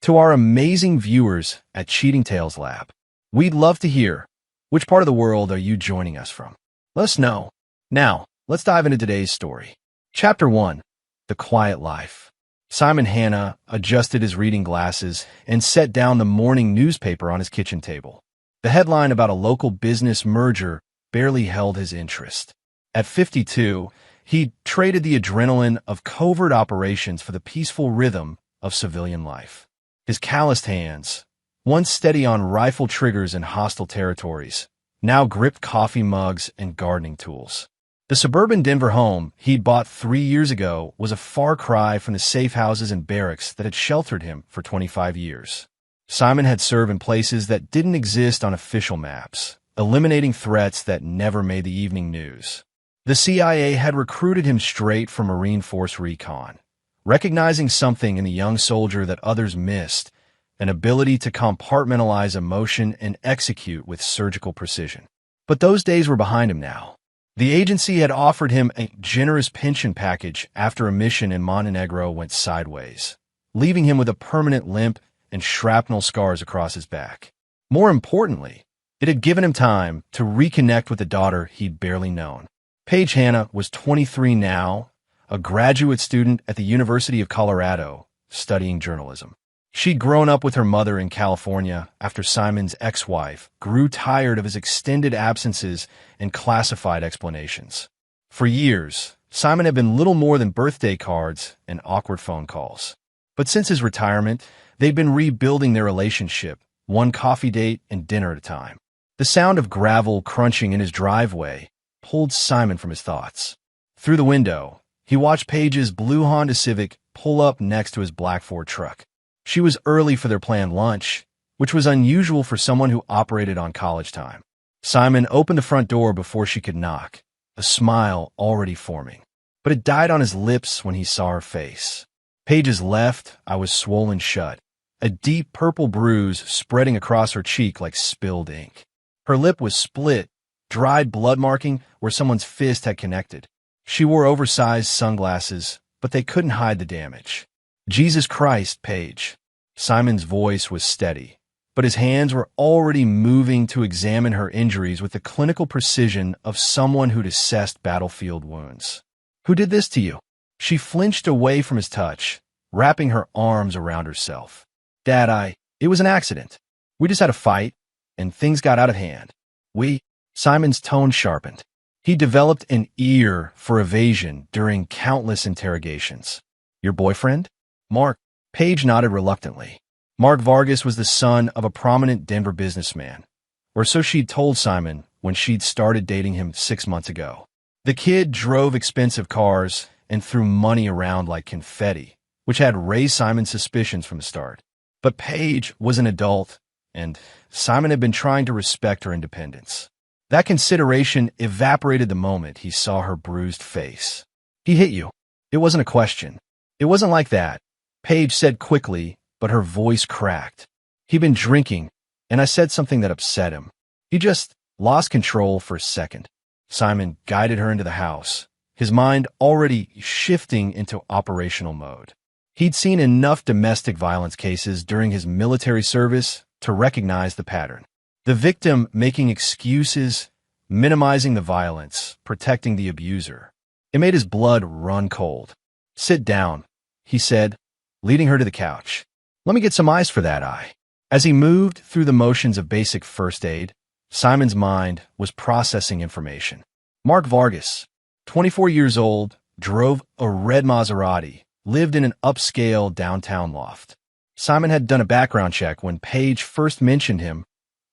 To our amazing viewers at Cheating Tales Lab, we'd love to hear, which part of the world are you joining us from? Let us know. Now, let's dive into today's story. Chapter 1, The Quiet Life. Simon Hanna adjusted his reading glasses and set down the morning newspaper on his kitchen table. The headline about a local business merger barely held his interest. At 52, he traded the adrenaline of covert operations for the peaceful rhythm of civilian life. His calloused hands, once steady on rifle triggers in hostile territories, now gripped coffee mugs and gardening tools. The suburban Denver home he'd bought 3 years ago was a far cry from the safe houses and barracks that had sheltered him for 25 years. Simon had served in places that didn't exist on official maps, eliminating threats that never made the evening news. The CIA had recruited him straight from Marine Force Recon, recognizing something in the young soldier that others missed, an ability to compartmentalize emotion and execute with surgical precision. But those days were behind him now. The agency had offered him a generous pension package after a mission in Montenegro went sideways, leaving him with a permanent limp and shrapnel scars across his back. More importantly, it had given him time to reconnect with the daughter he'd barely known. Paige Hanna was 23 now, a graduate student at the University of Colorado, studying journalism. She'd grown up with her mother in California after Simon's ex-wife grew tired of his extended absences and classified explanations. For years, Simon had been little more than birthday cards and awkward phone calls. But since his retirement, they'd been rebuilding their relationship, one coffee date and dinner at a time. The sound of gravel crunching in his driveway pulled Simon from his thoughts. Through the window, he watched Paige's blue Honda Civic pull up next to his black Ford truck. She was early for their planned lunch, which was unusual for someone who operated on college time. Simon opened the front door before she could knock, a smile already forming. But it died on his lips when he saw her face. Paige's left eye was swollen shut, a deep purple bruise spreading across her cheek like spilled ink. Her lip was split, dried blood marking where someone's fist had connected. She wore oversized sunglasses, but they couldn't hide the damage. Jesus Christ, Paige. Simon's voice was steady, but his hands were already moving to examine her injuries with the clinical precision of someone who'd assessed battlefield wounds. Who did this to you? She flinched away from his touch, wrapping her arms around herself. Dad, it was an accident. We just had a fight, and things got out of hand. Simon's tone sharpened. He developed an ear for evasion during countless interrogations. Your boyfriend? Mark. Paige nodded reluctantly. Mark Vargas was the son of a prominent Denver businessman, or so she'd told Simon when she'd started dating him 6 months ago. The kid drove expensive cars and threw money around like confetti, which had raised Simon's suspicions from the start. But Paige was an adult, and Simon had been trying to respect her independence. That consideration evaporated the moment he saw her bruised face. He hit you. It wasn't a question. It wasn't like that, Paige said quickly, but her voice cracked. He'd been drinking, and I said something that upset him. He just lost control for a second. Simon guided her into the house, his mind already shifting into operational mode. He'd seen enough domestic violence cases during his military service to recognize the pattern. The victim making excuses, minimizing the violence, protecting the abuser. It made his blood run cold. Sit down, he said, leading her to the couch. Let me get some ice for that eye. As he moved through the motions of basic first aid, Simon's mind was processing information. Mark Vargas, 24 years old, drove a red Maserati, lived in an upscale downtown loft. Simon had done a background check when Paige first mentioned him.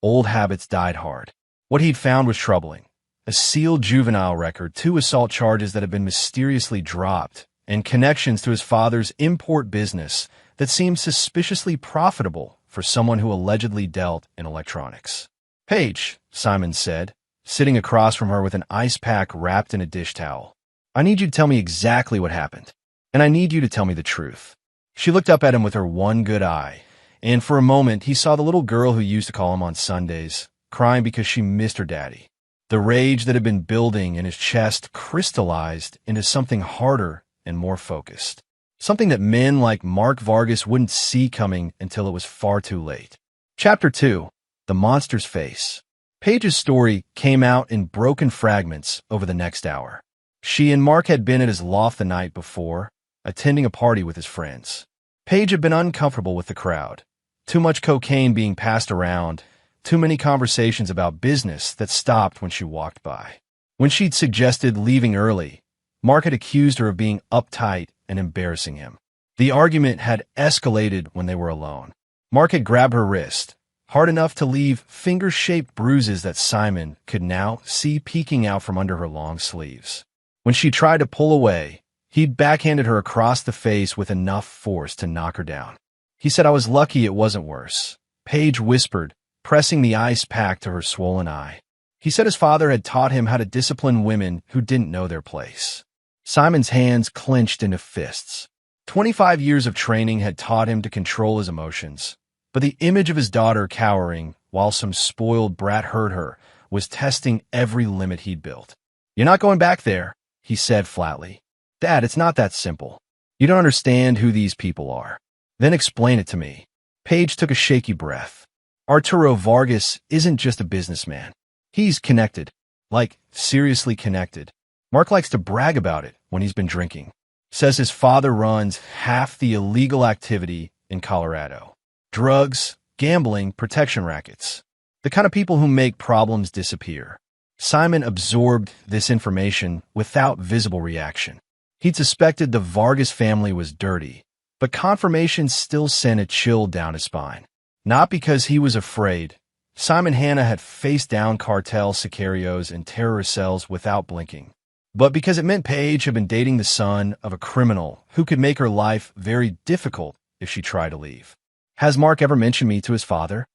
Old habits died hard. What he'd found was troubling. A sealed juvenile record, 2 assault charges that had been mysteriously dropped, and connections to his father's import business that seemed suspiciously profitable for someone who allegedly dealt in electronics. Paige, Simon said, sitting across from her with an ice pack wrapped in a dish towel. I need you to tell me exactly what happened, and I need you to tell me the truth. She looked up at him with her one good eye, and for a moment he saw the little girl who used to call him on Sundays, crying because she missed her daddy. The rage that had been building in his chest crystallized into something harder and more focused. something that men like Mark Vargas wouldn't see coming until it was far too late. Chapter 2. The Monster's Face. Paige's story came out in broken fragments over the next hour. She and Mark had been at his loft the night before, attending a party with his friends. Paige had been uncomfortable with the crowd. Too much cocaine being passed around, too many conversations about business that stopped when she walked by. When she'd suggested leaving early, Mark had accused her of being uptight and embarrassing him. The argument had escalated when they were alone. Mark had grabbed her wrist, hard enough to leave finger-shaped bruises that Simon could now see peeking out from under her long sleeves. When she tried to pull away, he'd backhanded her across the face with enough force to knock her down. He said, "I was lucky it wasn't worse," Paige whispered, pressing the ice pack to her swollen eye. He said his father had taught him how to discipline women who didn't know their place. Simon's hands clenched into fists. 25 years of training had taught him to control his emotions, but the image of his daughter cowering while some spoiled brat hurt her was testing every limit he'd built. "You're not going back there," he said flatly. "Dad, it's not that simple. You don't understand who these people are." "Then explain it to me." Paige took a shaky breath. "Arturo Vargas isn't just a businessman. He's connected. Like, seriously connected. Mark likes to brag about it when he's been drinking. Says his father runs half the illegal activity in Colorado. Drugs, gambling, protection rackets. The kind of people who make problems disappear." Simon absorbed this information without visible reaction. He'd suspected the Vargas family was dirty, but confirmation still sent a chill down his spine. Not because he was afraid. Simon Hanna had faced down cartel sicarios and terrorist cells without blinking, but because it meant Paige had been dating the son of a criminal who could make her life very difficult if she tried to leave. "Has Mark ever mentioned me to his father?"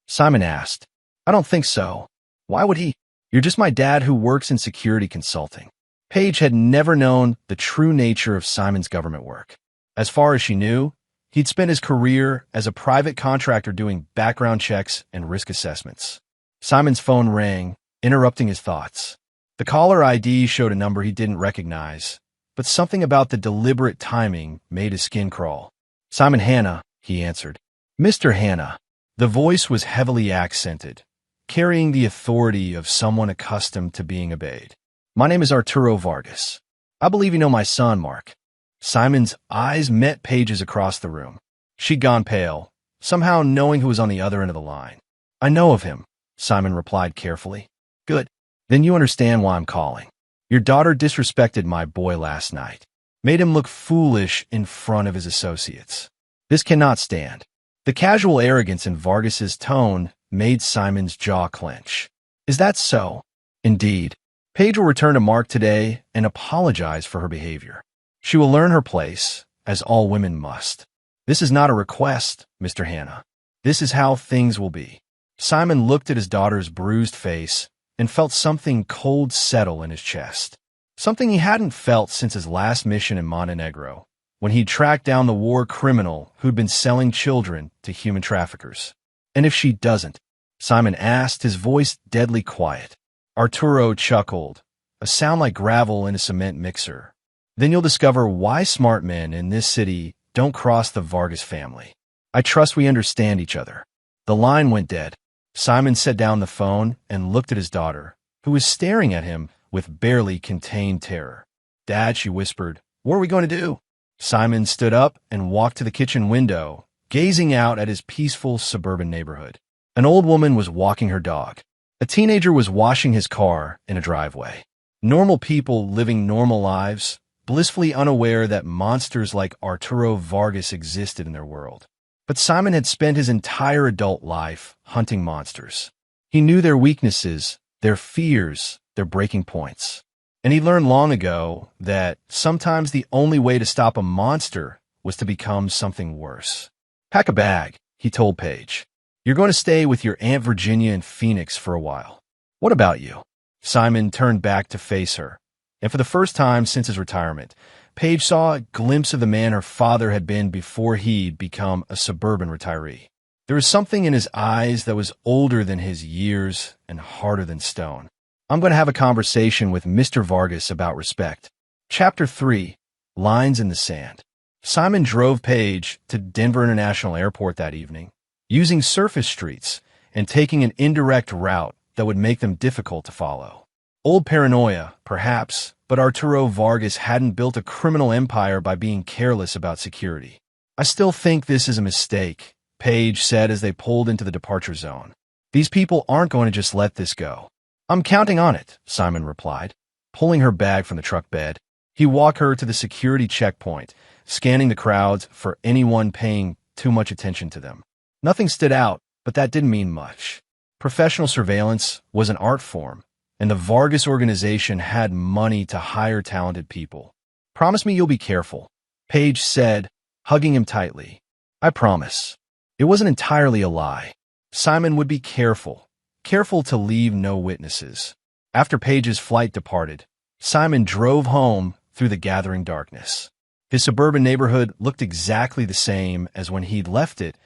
Simon asked. "I don't think so. Why would he? You're just my dad who works in security consulting." Paige had never known the true nature of Simon's government work. As far as she knew, he'd spent his career as a private contractor doing background checks and risk assessments. Simon's phone rang, interrupting his thoughts. The caller ID showed a number he didn't recognize, but something about the deliberate timing made his skin crawl. "Simon Hanna," he answered. "Mr. Hanna." The voice was heavily accented, carrying the authority of someone accustomed to being obeyed. "My name is Arturo Vargas. I believe you know my son, Mark." Simon's eyes met Paige's across the room. She'd gone pale, somehow knowing who was on the other end of the line. "I know of him," Simon replied carefully. "Good. Then you understand why I'm calling. Your daughter disrespected my boy last night, made him look foolish in front of his associates. This cannot stand." The casual arrogance in Vargas's tone made Simon's jaw clench. "Is that so?" "Indeed. Paige will return to Mark today and apologize for her behavior. She will learn her place, as all women must. This is not a request, Mr. Hanna. This is how things will be." Simon looked at his daughter's bruised face and felt something cold settle in his chest. Something he hadn't felt since his last mission in Montenegro, when he tracked down the war criminal who'd been selling children to human traffickers. "And if she doesn't?" Simon asked, his voice deadly quiet. Arturo chuckled, a sound like gravel in a cement mixer. "Then you'll discover why smart men in this city don't cross the Vargas family. I trust we understand each other." The line went dead. Simon set down the phone and looked at his daughter, who was staring at him with barely contained terror. "Dad," she whispered, "what are we going to do?" Simon stood up and walked to the kitchen window, gazing out at his peaceful suburban neighborhood. An old woman was walking her dog. A teenager was washing his car in a driveway. Normal people living normal lives, blissfully unaware that monsters like Arturo Vargas existed in their world. But Simon had spent his entire adult life hunting monsters. He knew their weaknesses, their fears, their breaking points. And he learned long ago that sometimes the only way to stop a monster was to become something worse. "Pack a bag," he told Paige. "You're going to stay with your Aunt Virginia in Phoenix for a while." "What about you?" Simon turned back to face her, and for the first time since his retirement, Paige saw a glimpse of the man her father had been before he'd become a suburban retiree. There was something in his eyes that was older than his years and harder than stone. "I'm going to have a conversation with Mr. Vargas about respect." Chapter 3. Lines in the Sand. Simon drove Paige to Denver International Airport that evening, using surface streets and taking an indirect route that would make them difficult to follow. Old paranoia, perhaps, but Arturo Vargas hadn't built a criminal empire by being careless about security. "I still think this is a mistake," Paige said as they pulled into the departure zone. "These people aren't going to just let this go." "I'm counting on it," Simon replied, pulling her bag from the truck bed. He walked her to the security checkpoint, scanning the crowds for anyone paying too much attention to them. Nothing stood out, but that didn't mean much. Professional surveillance was an art form, and the Vargas organization had money to hire talented people. "Promise me you'll be careful," Paige said, hugging him tightly. "I promise." It wasn't entirely a lie. Simon would be careful to leave no witnesses. After Paige's flight departed, Simon drove home through the gathering darkness. His suburban neighborhood looked exactly the same as when he'd left it,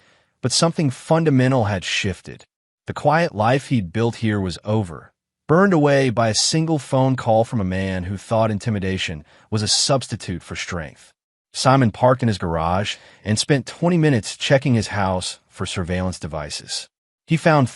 but something fundamental had shifted. The quiet life he'd built here was over, burned away by a single phone call from a man who thought intimidation was a substitute for strength. Simon parked in his garage and spent 20 minutes checking his house for surveillance devices. He found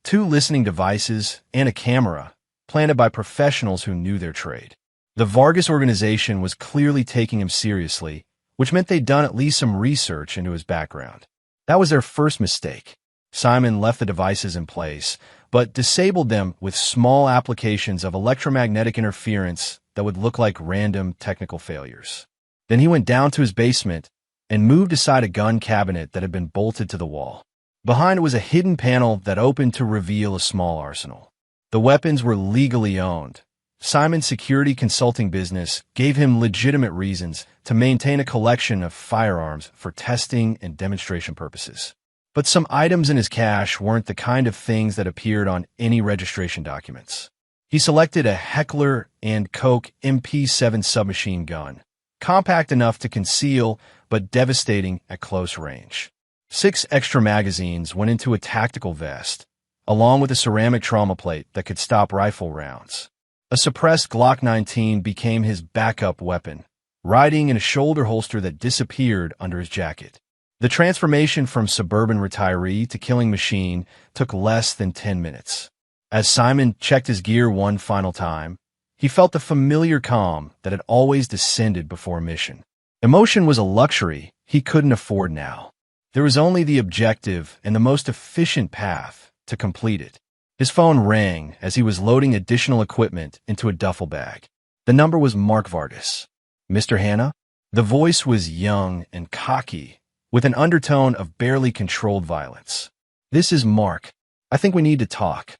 two listening devices and a camera, planted by professionals who knew their trade. The Vargas organization was clearly taking him seriously, which meant they'd done at least some research into his background. That was their first mistake. Simon left the devices in place, but disabled them with small applications of electromagnetic interference that would look like random technical failures. Then he went down to his basement and moved aside a gun cabinet that had been bolted to the wall. Behind it was a hidden panel that opened to reveal a small arsenal. The weapons were legally owned. Simon's security consulting business gave him legitimate reasons to maintain a collection of firearms for testing and demonstration purposes. But some items in his cache weren't the kind of things that appeared on any registration documents. He selected a Heckler & Koch MP7 submachine gun, compact enough to conceal but devastating at close range. 6 extra magazines went into a tactical vest, along with a ceramic trauma plate that could stop rifle rounds. A suppressed Glock 19 became his backup weapon, riding in a shoulder holster that disappeared under his jacket. The transformation from suburban retiree to killing machine took less than 10 minutes. As Simon checked his gear one final time, he felt the familiar calm that had always descended before a mission. Emotion was a luxury he couldn't afford now. There was only the objective and the most efficient path to complete it. His phone rang as he was loading additional equipment into a duffel bag. The number was Mark Vargas. "Mr. Hanna?" The voice was young and cocky, with an undertone of barely controlled violence. "This is Mark. I think we need to talk."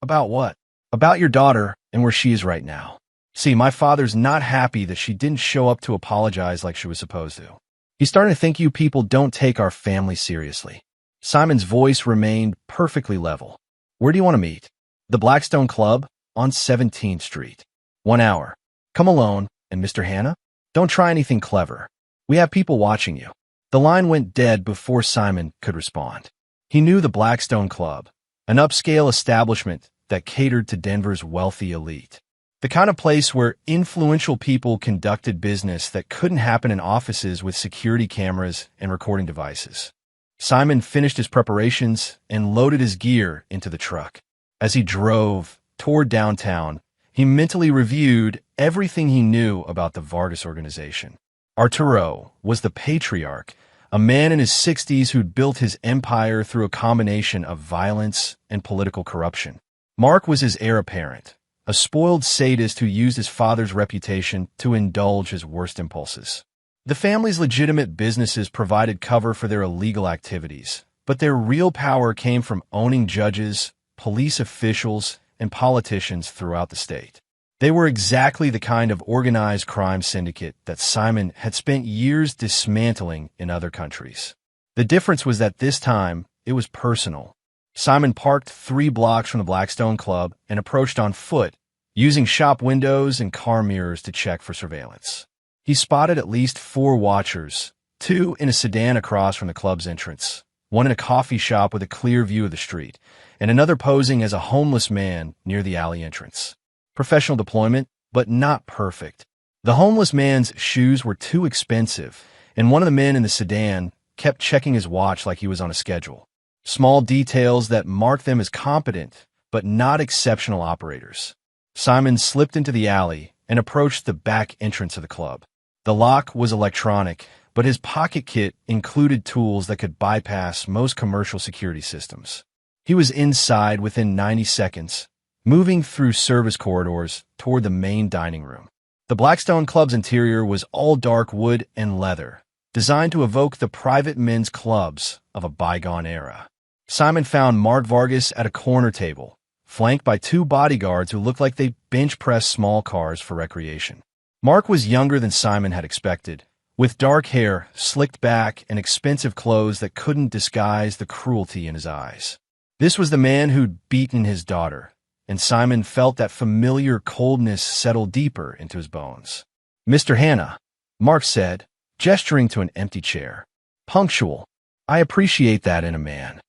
"About what?" "About your daughter and where she is right now. See, my father's not happy that she didn't show up to apologize like she was supposed to. He's starting to think you people don't take our family seriously." Simon's voice remained perfectly level. "Where do you want to meet?" "The Blackstone Club on 17th Street. 1 hour. Come alone, and Mr. Hanna, don't try anything clever. We have people watching you." The line went dead before Simon could respond. He knew the Blackstone Club, an upscale establishment that catered to Denver's wealthy elite. The kind of place where influential people conducted business that couldn't happen in offices with security cameras and recording devices. Simon finished his preparations and loaded his gear into the truck. As he drove toward downtown, he mentally reviewed everything he knew about the Vargas organization. Arturo was the patriarch, a man in his 60s who'd built his empire through a combination of violence and political corruption. Mark was his heir apparent, a spoiled sadist who used his father's reputation to indulge his worst impulses. The family's legitimate businesses provided cover for their illegal activities, but their real power came from owning judges, police officials, and politicians throughout the state. They were exactly the kind of organized crime syndicate that Simon had spent years dismantling in other countries. The difference was that this time, it was personal. Simon parked 3 blocks from the Blackstone Club and approached on foot, using shop windows and car mirrors to check for surveillance. He spotted at least 4 watchers, 2 in a sedan across from the club's entrance, 1 in a coffee shop with a clear view of the street, and another posing as a homeless man near the alley entrance. Professional deployment, but not perfect. The homeless man's shoes were too expensive, and one of the men in the sedan kept checking his watch like he was on a schedule. Small details that marked them as competent, but not exceptional operators. Simon slipped into the alley and approached the back entrance of the club. The lock was electronic, but his pocket kit included tools that could bypass most commercial security systems. He was inside within 90 seconds, moving through service corridors toward the main dining room. The Blackstone Club's interior was all dark wood and leather, designed to evoke the private men's clubs of a bygone era. Simon found Mark Vargas at a corner table, flanked by two bodyguards who looked like they bench-pressed small cars for recreation. Mark was younger than Simon had expected, with dark hair slicked back and expensive clothes that couldn't disguise the cruelty in his eyes. This was the man who'd beaten his daughter, and Simon felt that familiar coldness settle deeper into his bones. "Mr. Hanna," Mark said, gesturing to an empty chair. "Punctual. I appreciate that in a man."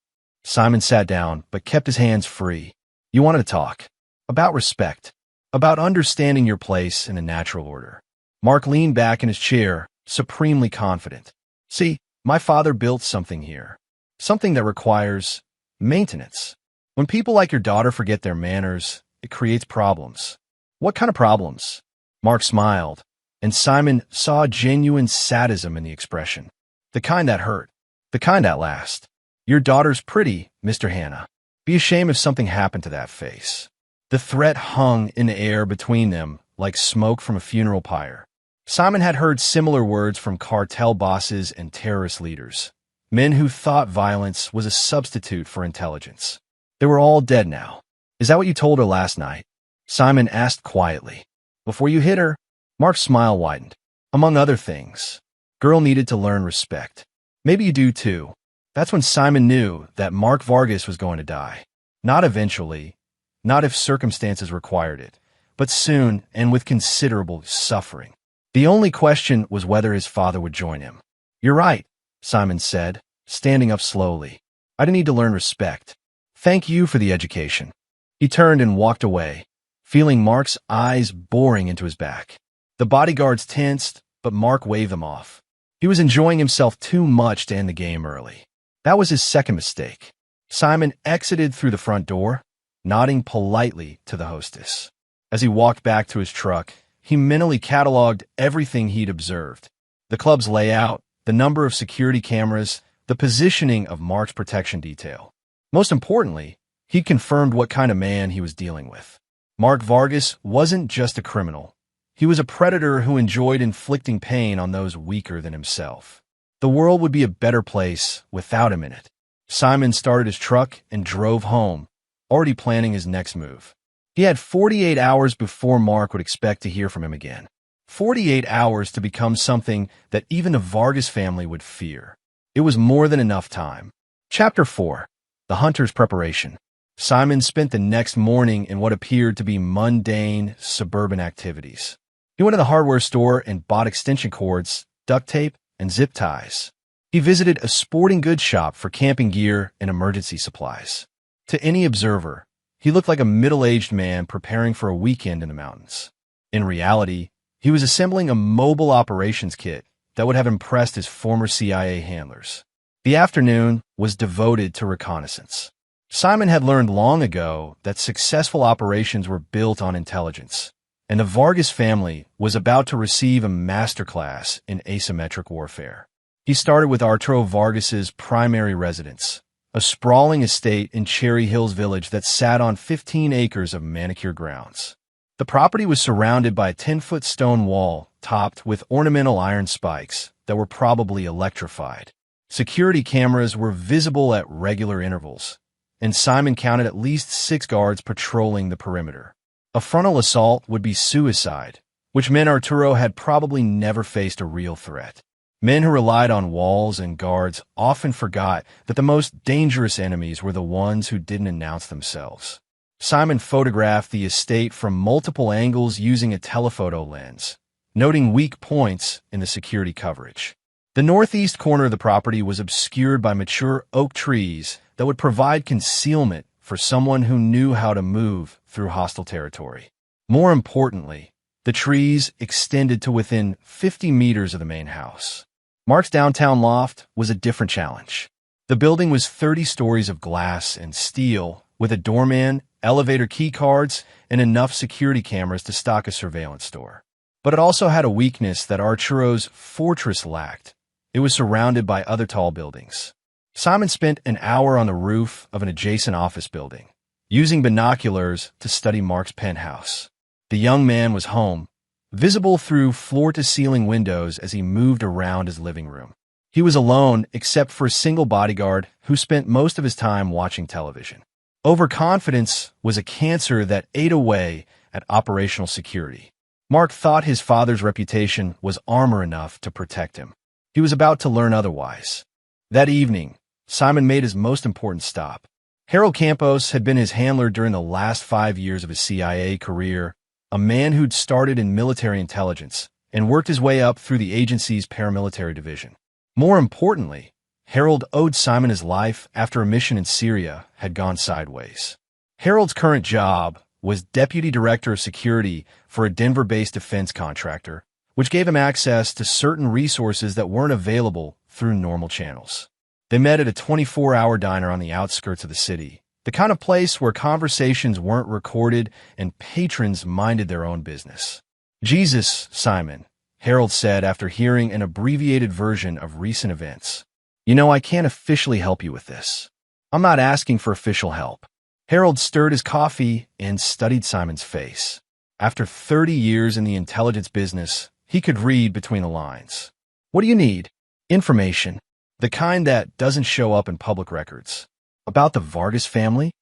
Simon sat down, but kept his hands free. "You wanted to talk. About respect. About understanding your place in a natural order." Mark leaned back in his chair, supremely confident. "See, my father built something here. Something that requires maintenance. When people like your daughter forget their manners, it creates problems." "What kind of problems?" Mark smiled, and Simon saw genuine sadism in the expression. "The kind that hurt. The kind that last. Your daughter's pretty, Mr. Hanna. Be ashamed if something happened to that face." The threat hung in the air between them like smoke from a funeral pyre. Simon had heard similar words from cartel bosses and terrorist leaders, men who thought violence was a substitute for intelligence. They were all dead now. "Is that what you told her last night?" Simon asked quietly. "Before you hit her?" Mark's smile widened. "Among other things, girl needed to learn respect. Maybe you do too." That's when Simon knew that Mark Vargas was going to die. Not eventually, not if circumstances required it, but soon and with considerable suffering. The only question was whether his father would join him. "You're right," Simon said, standing up slowly. "I didn't need to learn respect. Thank you for the education." He turned and walked away, feeling Mark's eyes boring into his back. The bodyguards tensed, but Mark waved them off. He was enjoying himself too much to end the game early. That was his second mistake. Simon exited through the front door, nodding politely to the hostess. As he walked back to his truck, he mentally cataloged everything he'd observed. The club's layout, the number of security cameras, the positioning of Mark's protection detail. Most importantly, he confirmed what kind of man he was dealing with. Mark Vargas wasn't just a criminal. He was a predator who enjoyed inflicting pain on those weaker than himself. The world would be a better place without him in it. Simon started his truck and drove home, already planning his next move. He had 48 hours before Mark would expect to hear from him again. 48 hours to become something that even the Vargas family would fear. It was more than enough time. Chapter 4. The Hunter's Preparation. Simon spent the next morning in what appeared to be mundane, suburban activities. He went to the hardware store and bought extension cords, duct tape, and zip ties. He visited a sporting goods shop for camping gear and emergency supplies. To any observer, he looked like a middle-aged man preparing for a weekend in the mountains. In reality, he was assembling a mobile operations kit that would have impressed his former CIA handlers. The afternoon was devoted to reconnaissance. Simon had learned long ago that successful operations were built on intelligence, and the Vargas family was about to receive a masterclass in asymmetric warfare. He started with Arturo Vargas's primary residence, a sprawling estate in Cherry Hills Village that sat on 15 acres of manicured grounds. The property was surrounded by a 10-foot stone wall topped with ornamental iron spikes that were probably electrified. Security cameras were visible at regular intervals, and Simon counted at least 6 guards patrolling the perimeter. A frontal assault would be suicide, which meant Arturo had probably never faced a real threat. Men who relied on walls and guards often forgot that the most dangerous enemies were the ones who didn't announce themselves. Simon photographed the estate from multiple angles using a telephoto lens, noting weak points in the security coverage. The northeast corner of the property was obscured by mature oak trees that would provide concealment for someone who knew how to move through hostile territory. More importantly, the trees extended to within 50 meters of the main house. Mark's downtown loft was a different challenge. The building was 30 stories of glass and steel, with a doorman, elevator key cards, and enough security cameras to stock a surveillance store. But it also had a weakness that Arturo's fortress lacked. It was surrounded by other tall buildings. Simon spent an hour on the roof of an adjacent office building, using binoculars to study Mark's penthouse. The young man was home, visible through floor-to-ceiling windows as he moved around his living room. He was alone except for a single bodyguard who spent most of his time watching television. Overconfidence was a cancer that ate away at operational security. Mark thought his father's reputation was armor enough to protect him. He was about to learn otherwise. That evening, Simon made his most important stop. Harold Campos had been his handler during the last 5 years of his CIA career, a man who'd started in military intelligence and worked his way up through the agency's paramilitary division. More importantly, Harold owed Simon his life after a mission in Syria had gone sideways. Harold's current job was Deputy Director of Security for a Denver-based defense contractor, which gave him access to certain resources that weren't available through normal channels. They met at a 24-hour diner on the outskirts of the city, the kind of place where conversations weren't recorded and patrons minded their own business. "Jesus, Simon," Harold said after hearing an abbreviated version of recent events. "You know, I can't officially help you with this. I'm not asking for official help." Harold stirred his coffee and studied Simon's face. After 30 years in the intelligence business, he could read between the lines. "What do you need?" "Information. The kind that doesn't show up in public records." "About the Vargas family?"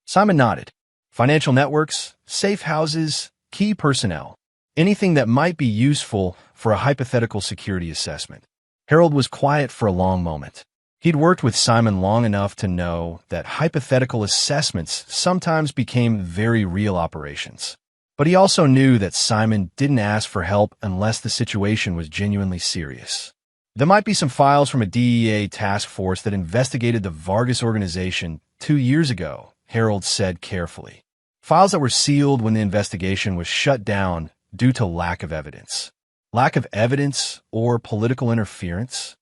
Simon nodded. "Financial networks, safe houses, key personnel. Anything that might be useful for a hypothetical security assessment." Harold was quiet for a long moment. He'd worked with Simon long enough to know that hypothetical assessments sometimes became very real operations. But he also knew that Simon didn't ask for help unless the situation was genuinely serious. "There might be some files from a DEA task force that investigated the Vargas organization 2 years ago," Harold said carefully. "Files that were sealed when the investigation was shut down due to lack of evidence." Lack of evidence or political interference?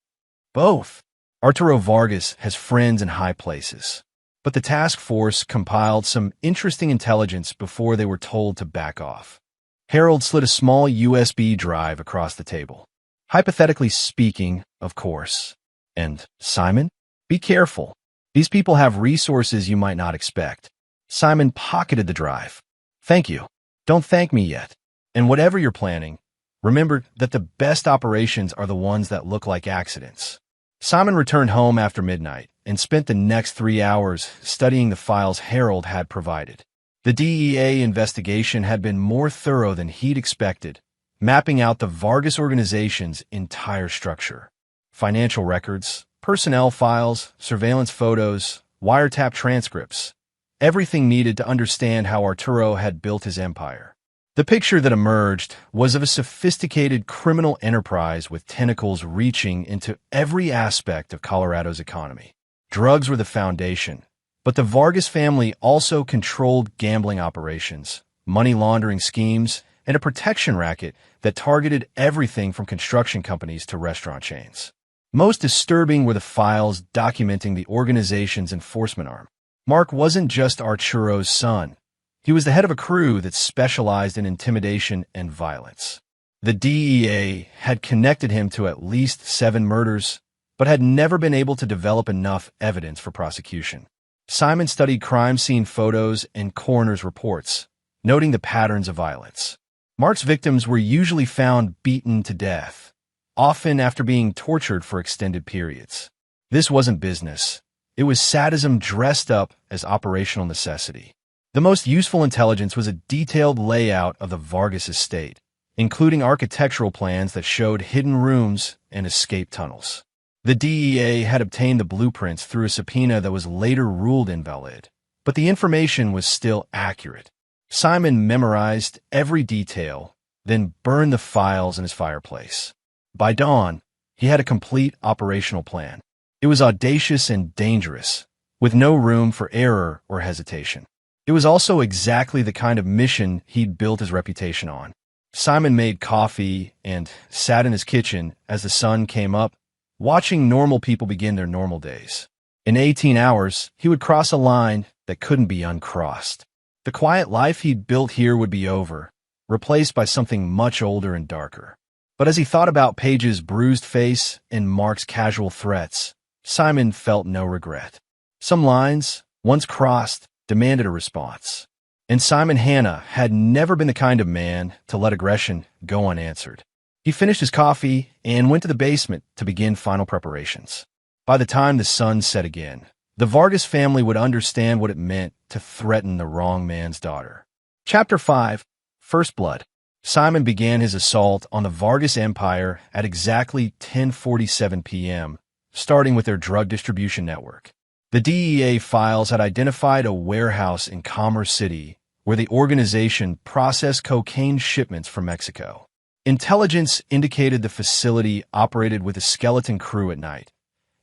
Both. Arturo Vargas has friends in high places, but the task force compiled some interesting intelligence before they were told to back off. Harold slid a small USB drive across the table. "Hypothetically speaking, of course. And, Simon, be careful. These people have resources you might not expect." Simon pocketed the drive. "Thank you. Don't thank me yet. And whatever you're planning, remember that the best operations are the ones that look like accidents." Simon returned home after midnight and spent the next 3 hours studying the files Harold had provided. The DEA investigation had been more thorough than he'd expected, mapping out the Vargas organization's entire structure. Financial records, personnel files, surveillance photos, wiretap transcripts, everything needed to understand how Arturo had built his empire. The picture that emerged was of a sophisticated criminal enterprise with tentacles reaching into every aspect of Colorado's economy. Drugs were the foundation, but the Vargas family also controlled gambling operations, money laundering schemes, and a protection racket that targeted everything from construction companies to restaurant chains. Most disturbing were the files documenting the organization's enforcement arm. Mark wasn't just Arturo's son. He was the head of a crew that specialized in intimidation and violence. The DEA had connected him to at least 7 murders, but had never been able to develop enough evidence for prosecution. Simon studied crime scene photos and coroner's reports, noting the patterns of violence. Mark's victims were usually found beaten to death, often after being tortured for extended periods. This wasn't business. It was sadism dressed up as operational necessity. The most useful intelligence was a detailed layout of the Vargas estate, including architectural plans that showed hidden rooms and escape tunnels. The DEA had obtained the blueprints through a subpoena that was later ruled invalid, but the information was still accurate. Simon memorized every detail, then burned the files in his fireplace. By dawn, he had a complete operational plan. It was audacious and dangerous, with no room for error or hesitation. It was also exactly the kind of mission he'd built his reputation on. Simon made coffee and sat in his kitchen as the sun came up, watching normal people begin their normal days. In 18 hours, he would cross a line that couldn't be uncrossed. The quiet life he'd built here would be over, replaced by something much older and darker. But as he thought about Paige's bruised face and Mark's casual threats, Simon felt no regret. Some lines, once crossed, demanded a response. And Simon Hanna had never been the kind of man to let aggression go unanswered. He finished his coffee and went to the basement to begin final preparations. By the time the sun set again, the Vargas family would understand what it meant to threaten the wrong man's daughter. Chapter 5. First Blood. Simon began his assault on the Vargas empire at exactly 10:47 p.m., starting with their drug distribution network. The DEA files had identified a warehouse in Commerce City where the organization processed cocaine shipments from Mexico. Intelligence indicated the facility operated with a skeleton crew at night,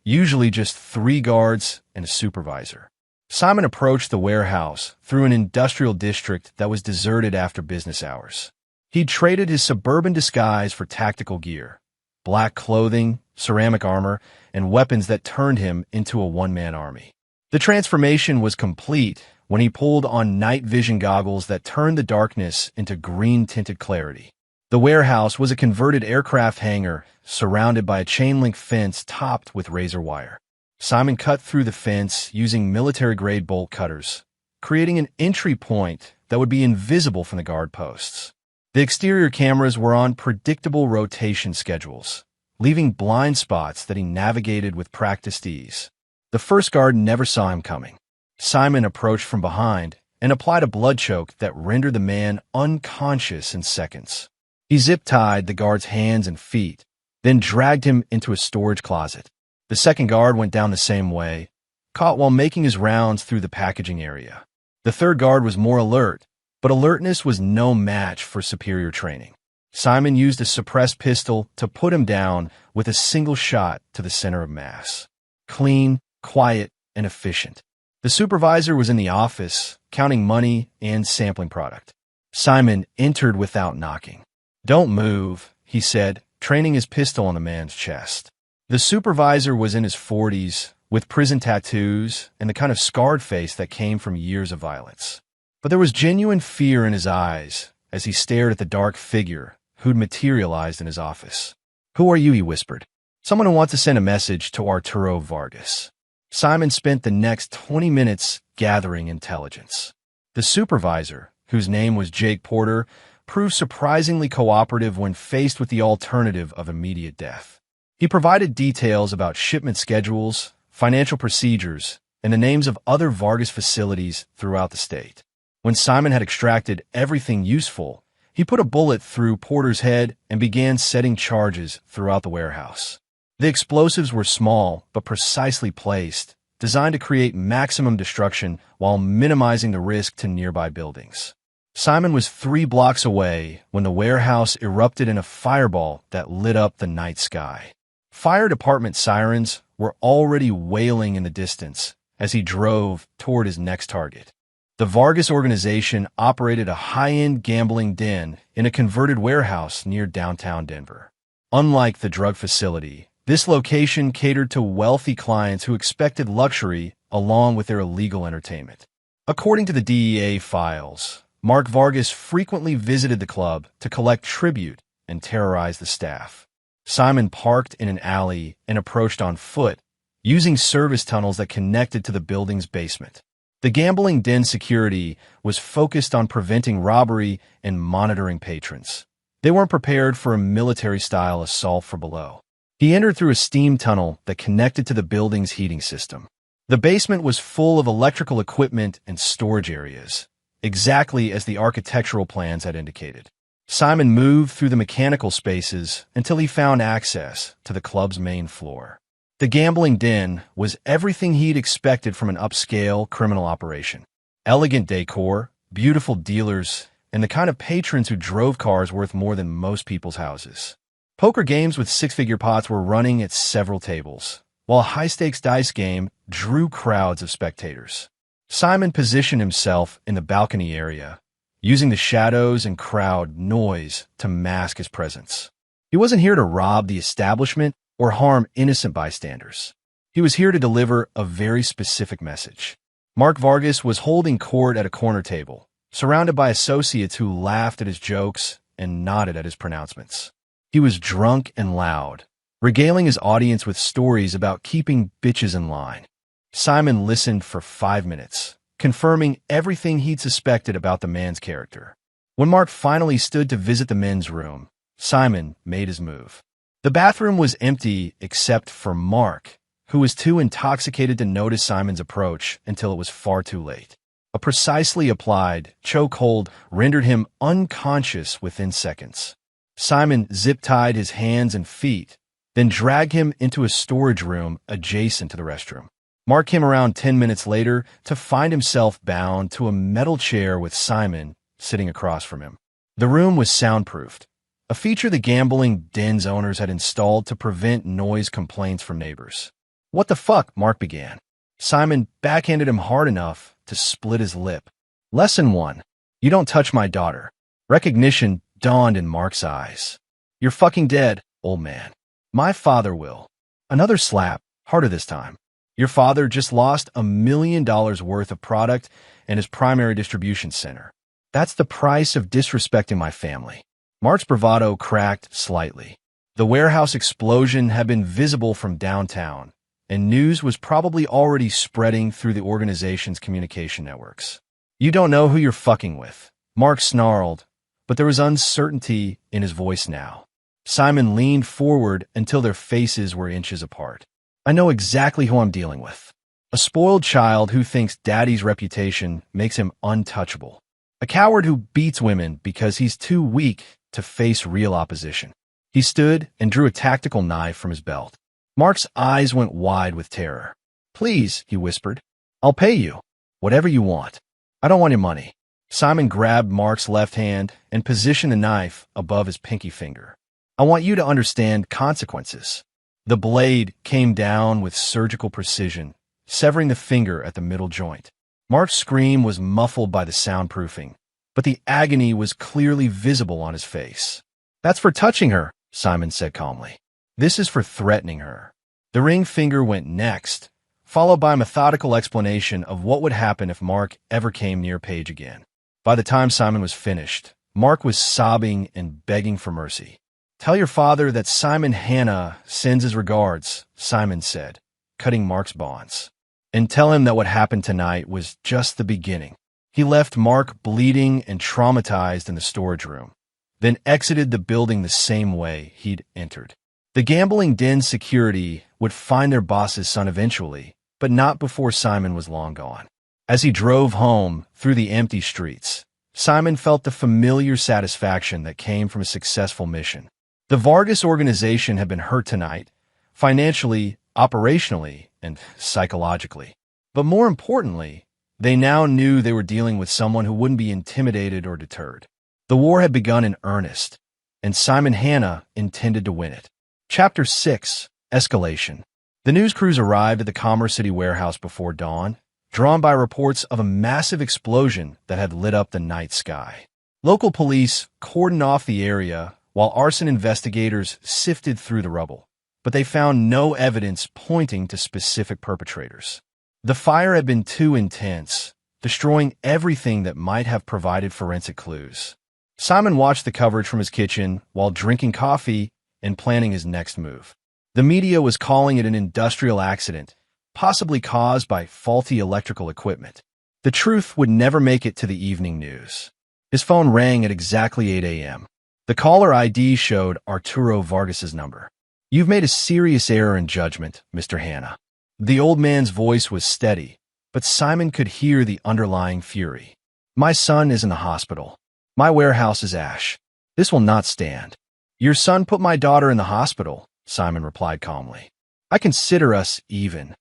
usually just 3 guards and a supervisor. Simon approached the warehouse through an industrial district that was deserted after business hours. He'd traded his suburban disguise for tactical gear, black clothing, ceramic armor, and weapons that turned him into a one-man army. The transformation was complete when he pulled on night vision goggles that turned the darkness into green-tinted clarity. The warehouse was a converted aircraft hangar surrounded by a chain-link fence topped with razor wire. Simon cut through the fence using military-grade bolt cutters, creating an entry point that would be invisible from the guard posts. The exterior cameras were on predictable rotation schedules, leaving blind spots that he navigated with practiced ease. The first guard never saw him coming. Simon approached from behind and applied a blood choke that rendered the man unconscious in seconds. He zip-tied the guard's hands and feet, then dragged him into a storage closet. The second guard went down the same way, caught while making his rounds through the packaging area. The third guard was more alert, but alertness was no match for superior training. Simon used a suppressed pistol to put him down with a single shot to the center of mass. Clean, quiet, and efficient. The supervisor was in the office, counting money and sampling product. Simon entered without knocking. "Don't move," he said, training his pistol on the man's chest. The supervisor was in his 40s, with prison tattoos and the kind of scarred face that came from years of violence. But there was genuine fear in his eyes as he stared at the dark figure who'd materialized in his office. "Who are you?" he whispered. "Someone who wants to send a message to Arturo Vargas." Simon spent the next 20 minutes gathering intelligence. The supervisor, whose name was Jake Porter, proved surprisingly cooperative when faced with the alternative of immediate death. He provided details about shipment schedules, financial procedures, and the names of other Vargas facilities throughout the state. When Simon had extracted everything useful, he put a bullet through Porter's head and began setting charges throughout the warehouse. The explosives were small but precisely placed, designed to create maximum destruction while minimizing the risk to nearby buildings. Simon was 3 blocks away when the warehouse erupted in a fireball that lit up the night sky. Fire department sirens were already wailing in the distance as he drove toward his next target. The Vargas organization operated a high-end gambling den in a converted warehouse near downtown Denver. Unlike the drug facility, this location catered to wealthy clients who expected luxury along with their illegal entertainment. According to the DEA files, Mark Vargas frequently visited the club to collect tribute and terrorize the staff. Simon parked in an alley and approached on foot, using service tunnels that connected to the building's basement. The gambling den security was focused on preventing robbery and monitoring patrons. They weren't prepared for a military-style assault from below. He entered through a steam tunnel that connected to the building's heating system. The basement was full of electrical equipment and storage areas, exactly as the architectural plans had indicated. Simon moved through the mechanical spaces until he found access to the club's main floor. The gambling den was everything he'd expected from an upscale criminal operation. Elegant decor, beautiful dealers, and the kind of patrons who drove cars worth more than most people's houses. Poker games with 6-figure pots were running at several tables, while a high-stakes dice game drew crowds of spectators. Simon positioned himself in the balcony area, using the shadows and crowd noise to mask his presence. He wasn't here to rob the establishment, or harm innocent bystanders. He was here to deliver a very specific message. Mark Vargas was holding court at a corner table, surrounded by associates who laughed at his jokes and nodded at his pronouncements. He was drunk and loud, regaling his audience with stories about keeping bitches in line. Simon listened for 5 minutes, confirming everything he'd suspected about the man's character. When Mark finally stood to visit the men's room, Simon made his move. The bathroom was empty except for Mark, who was too intoxicated to notice Simon's approach until it was far too late. A precisely applied chokehold rendered him unconscious within seconds. Simon zip-tied his hands and feet, then dragged him into a storage room adjacent to the restroom. Mark came around 10 minutes later to find himself bound to a metal chair with Simon sitting across from him. The room was soundproofed, a feature the gambling den's owners had installed to prevent noise complaints from neighbors. "What the fuck?" Mark began. Simon backhanded him hard enough to split his lip. Lesson 1. You don't touch my daughter. Recognition dawned in Mark's eyes. "You're fucking dead, old man. My father will." Another slap, harder this time. "Your father just lost $1 million worth of product and his primary distribution center. That's the price of disrespecting my family." Mark's bravado cracked slightly. The warehouse explosion had been visible from downtown, and news was probably already spreading through the organization's communication networks. "You don't know who you're fucking with," Mark snarled, but there was uncertainty in his voice now. Simon leaned forward until their faces were inches apart. "I know exactly who I'm dealing with. A spoiled child who thinks daddy's reputation makes him untouchable. A coward who beats women because he's too weak to face real opposition." He stood and drew a tactical knife from his belt. Mark's eyes went wide with terror. "Please," he whispered. "I'll pay you. Whatever you want. I don't want your money." Simon grabbed Mark's left hand and positioned the knife above his pinky finger. "I want you to understand consequences." The blade came down with surgical precision, severing the finger at the middle joint. Mark's scream was muffled by the soundproofing, but the agony was clearly visible on his face. "That's for touching her," Simon said calmly. "This is for threatening her." The ring finger went next, followed by a methodical explanation of what would happen if Mark ever came near Paige again. By the time Simon was finished, Mark was sobbing and begging for mercy. "Tell your father that Simon Hanna sends his regards," Simon said, cutting Mark's bonds. "And tell him that what happened tonight was just the beginning." He left Mark bleeding and traumatized in the storage room, then exited the building the same way he'd entered. The gambling den security would find their boss's son eventually, but not before Simon was long gone. As he drove home through the empty streets, Simon felt the familiar satisfaction that came from a successful mission. The Vargas organization had been hurt tonight, financially, operationally, and psychologically. But more importantly, they now knew they were dealing with someone who wouldn't be intimidated or deterred. The war had begun in earnest, and Simon Hanna intended to win it. Chapter 6. Escalation. The news crews arrived at the Commerce City warehouse before dawn, drawn by reports of a massive explosion that had lit up the night sky. Local police cordoned off the area while arson investigators sifted through the rubble, but they found no evidence pointing to specific perpetrators. The fire had been too intense, destroying everything that might have provided forensic clues. Simon watched the coverage from his kitchen while drinking coffee and planning his next move. The media was calling it an industrial accident, possibly caused by faulty electrical equipment. The truth would never make it to the evening news. His phone rang at exactly 8 a.m. The caller ID showed Arturo Vargas's number. "You've made a serious error in judgment, Mr. Hanna." The old man's voice was steady, but Simon could hear the underlying fury. "My son is in the hospital. My warehouse is ash. This will not stand." "Your son put my daughter in the hospital," Simon replied calmly. "I consider us even."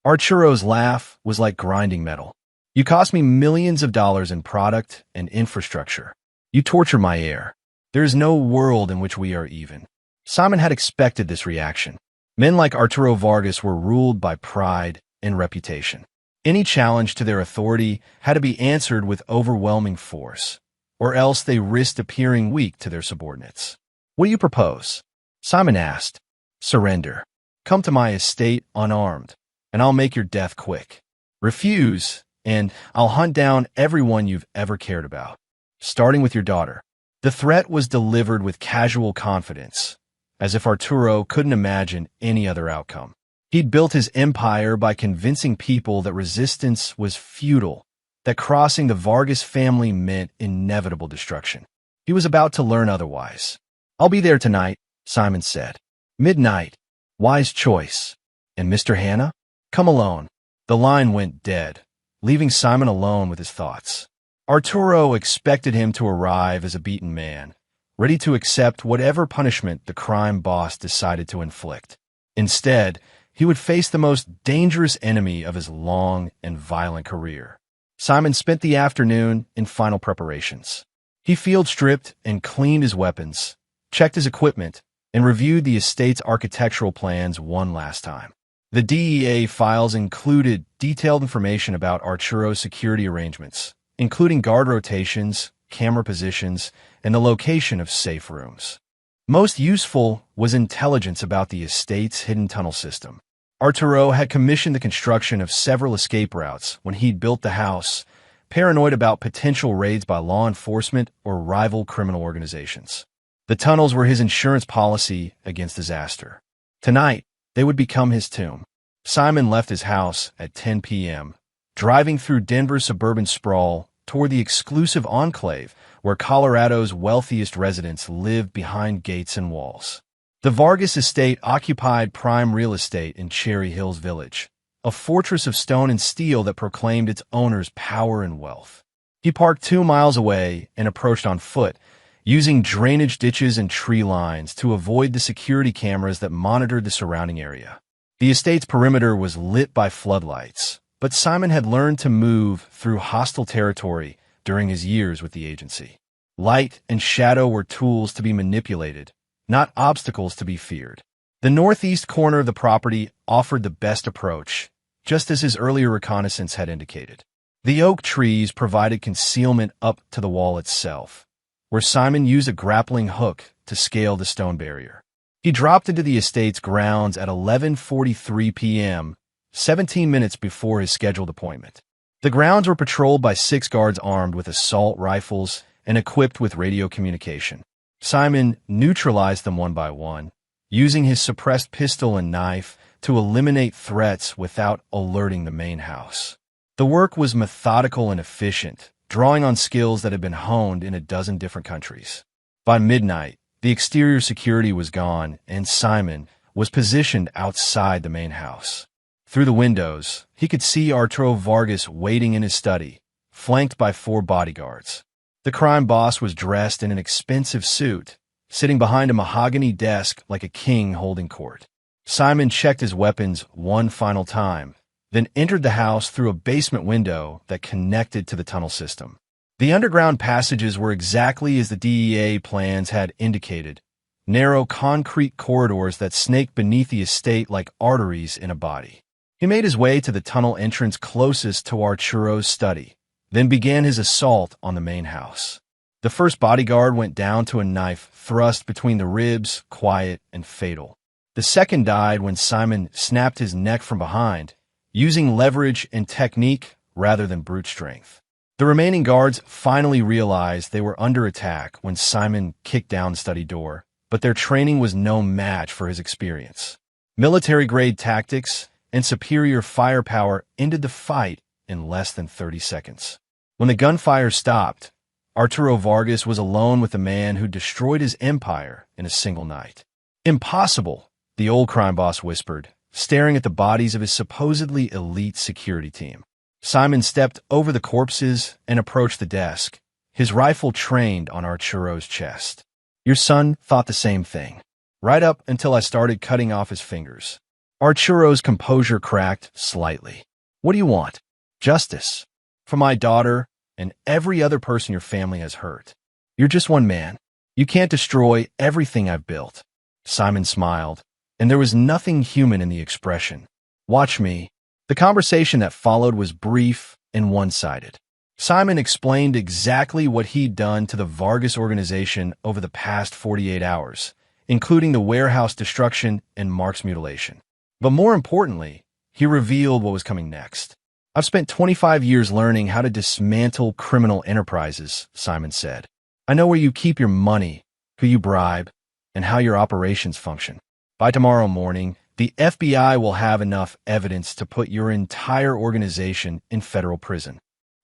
Arturo's laugh was like grinding metal. "You cost me millions of dollars in product and infrastructure. You torture my heir. There is no world in which we are even." Simon had expected this reaction. Men like Arturo Vargas were ruled by pride and reputation. Any challenge to their authority had to be answered with overwhelming force, or else they risked appearing weak to their subordinates. "What do you propose?" Simon asked. Surrender. Come to my estate unarmed, and I'll make your death quick. Refuse, and I'll hunt down everyone you've ever cared about, starting with your daughter. The threat was delivered with casual confidence, as if Arturo couldn't imagine any other outcome. He'd built his empire by convincing people that resistance was futile, that crossing the Vargas family meant inevitable destruction. He was about to learn otherwise. I'll be there tonight, Simon said. Midnight. Wise choice. And Mr. Hannah? Come alone. The line went dead, leaving Simon alone with his thoughts. Arturo expected him to arrive as a beaten man, ready to accept whatever punishment the crime boss decided to inflict. Instead, he would face the most dangerous enemy of his long and violent career. Simon spent the afternoon in final preparations. He field-stripped and cleaned his weapons, checked his equipment, and reviewed the estate's architectural plans one last time. The DEA files included detailed information about Arturo's security arrangements, including guard rotations, camera positions, and the location of safe rooms. Most useful was intelligence about the estate's hidden tunnel system. Arturo had commissioned the construction of several escape routes when he'd built the house, paranoid about potential raids by law enforcement or rival criminal organizations. The tunnels were his insurance policy against disaster. Tonight, they would become his tomb. Simon left his house at 10 p.m., driving through Denver's suburban sprawl toward the exclusive enclave where Colorado's wealthiest residents lived behind gates and walls. The Vargas estate occupied prime real estate in Cherry Hills Village, a fortress of stone and steel that proclaimed its owners' power and wealth. He parked 2 miles away and approached on foot, using drainage ditches and tree lines to avoid the security cameras that monitored the surrounding area. The estate's perimeter was lit by floodlights, but Simon had learned to move through hostile territory during his years with the agency. Light and shadow were tools to be manipulated, not obstacles to be feared. The northeast corner of the property offered the best approach, just as his earlier reconnaissance had indicated. The oak trees provided concealment up to the wall itself, where Simon used a grappling hook to scale the stone barrier. He dropped into the estate's grounds at 11:43 p.m., 17 minutes before his scheduled appointment. The grounds were patrolled by 6 guards armed with assault rifles and equipped with radio communication. Simon neutralized them one by one, using his suppressed pistol and knife to eliminate threats without alerting the main house. The work was methodical and efficient, drawing on skills that had been honed in a dozen different countries. By midnight, the exterior security was gone, and Simon was positioned outside the main house. Through the windows, he could see Arturo Vargas waiting in his study, flanked by 4 bodyguards. The crime boss was dressed in an expensive suit, sitting behind a mahogany desk like a king holding court. Simon checked his weapons one final time, then entered the house through a basement window that connected to the tunnel system. The underground passages were exactly as the DEA plans had indicated, narrow concrete corridors that snaked beneath the estate like arteries in a body. He made his way to the tunnel entrance closest to Arturo's study, then began his assault on the main house. The first bodyguard went down to a knife thrust between the ribs, quiet and fatal. The second died when Simon snapped his neck from behind, using leverage and technique rather than brute strength. The remaining guards finally realized they were under attack when Simon kicked down the study door, but their training was no match for his experience. Military-grade tactics and superior firepower ended the fight in less than 30 seconds. When the gunfire stopped, Arturo Vargas was alone with the man who destroyed his empire in a single night. "Impossible," the old crime boss whispered, staring at the bodies of his supposedly elite security team. Simon stepped over the corpses and approached the desk, his rifle trained on Arturo's chest. "Your son thought the same thing, right up until I started cutting off his fingers." Arturo's composure cracked slightly. "What do you want?" "Justice. For my daughter and every other person your family has hurt. You're just one man. You can't destroy everything I've built." Simon smiled, and there was nothing human in the expression. "Watch me." The conversation that followed was brief and one-sided. Simon explained exactly what he'd done to the Vargas organization over the past 48 hours, including the warehouse destruction and Mark's mutilation. But more importantly, he revealed what was coming next. I've spent 25 years learning how to dismantle criminal enterprises, Simon said. I know where you keep your money, who you bribe, and how your operations function. By tomorrow morning, the FBI will have enough evidence to put your entire organization in federal prison.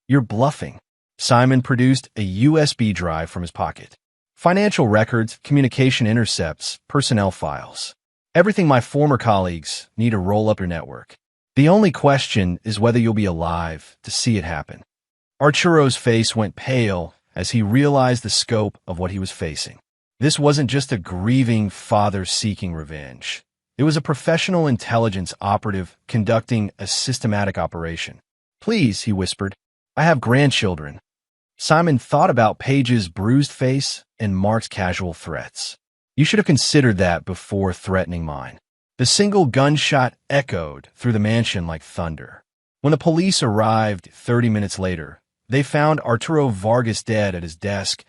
You're bluffing. Simon produced a USB drive from his pocket. Financial records, communication intercepts, personnel files. Everything my former colleagues need to roll up your network. The only question is whether you'll be alive to see it happen. Arturo's face went pale as he realized the scope of what he was facing. This wasn't just a grieving father seeking revenge. It was a professional intelligence operative conducting a systematic operation. Please, he whispered, I have grandchildren. Simon thought about Paige's bruised face and Mark's casual threats. You should have considered that before threatening mine. The single gunshot echoed through the mansion like thunder. When the police arrived 30 minutes later, they found Arturo Vargas dead at his desk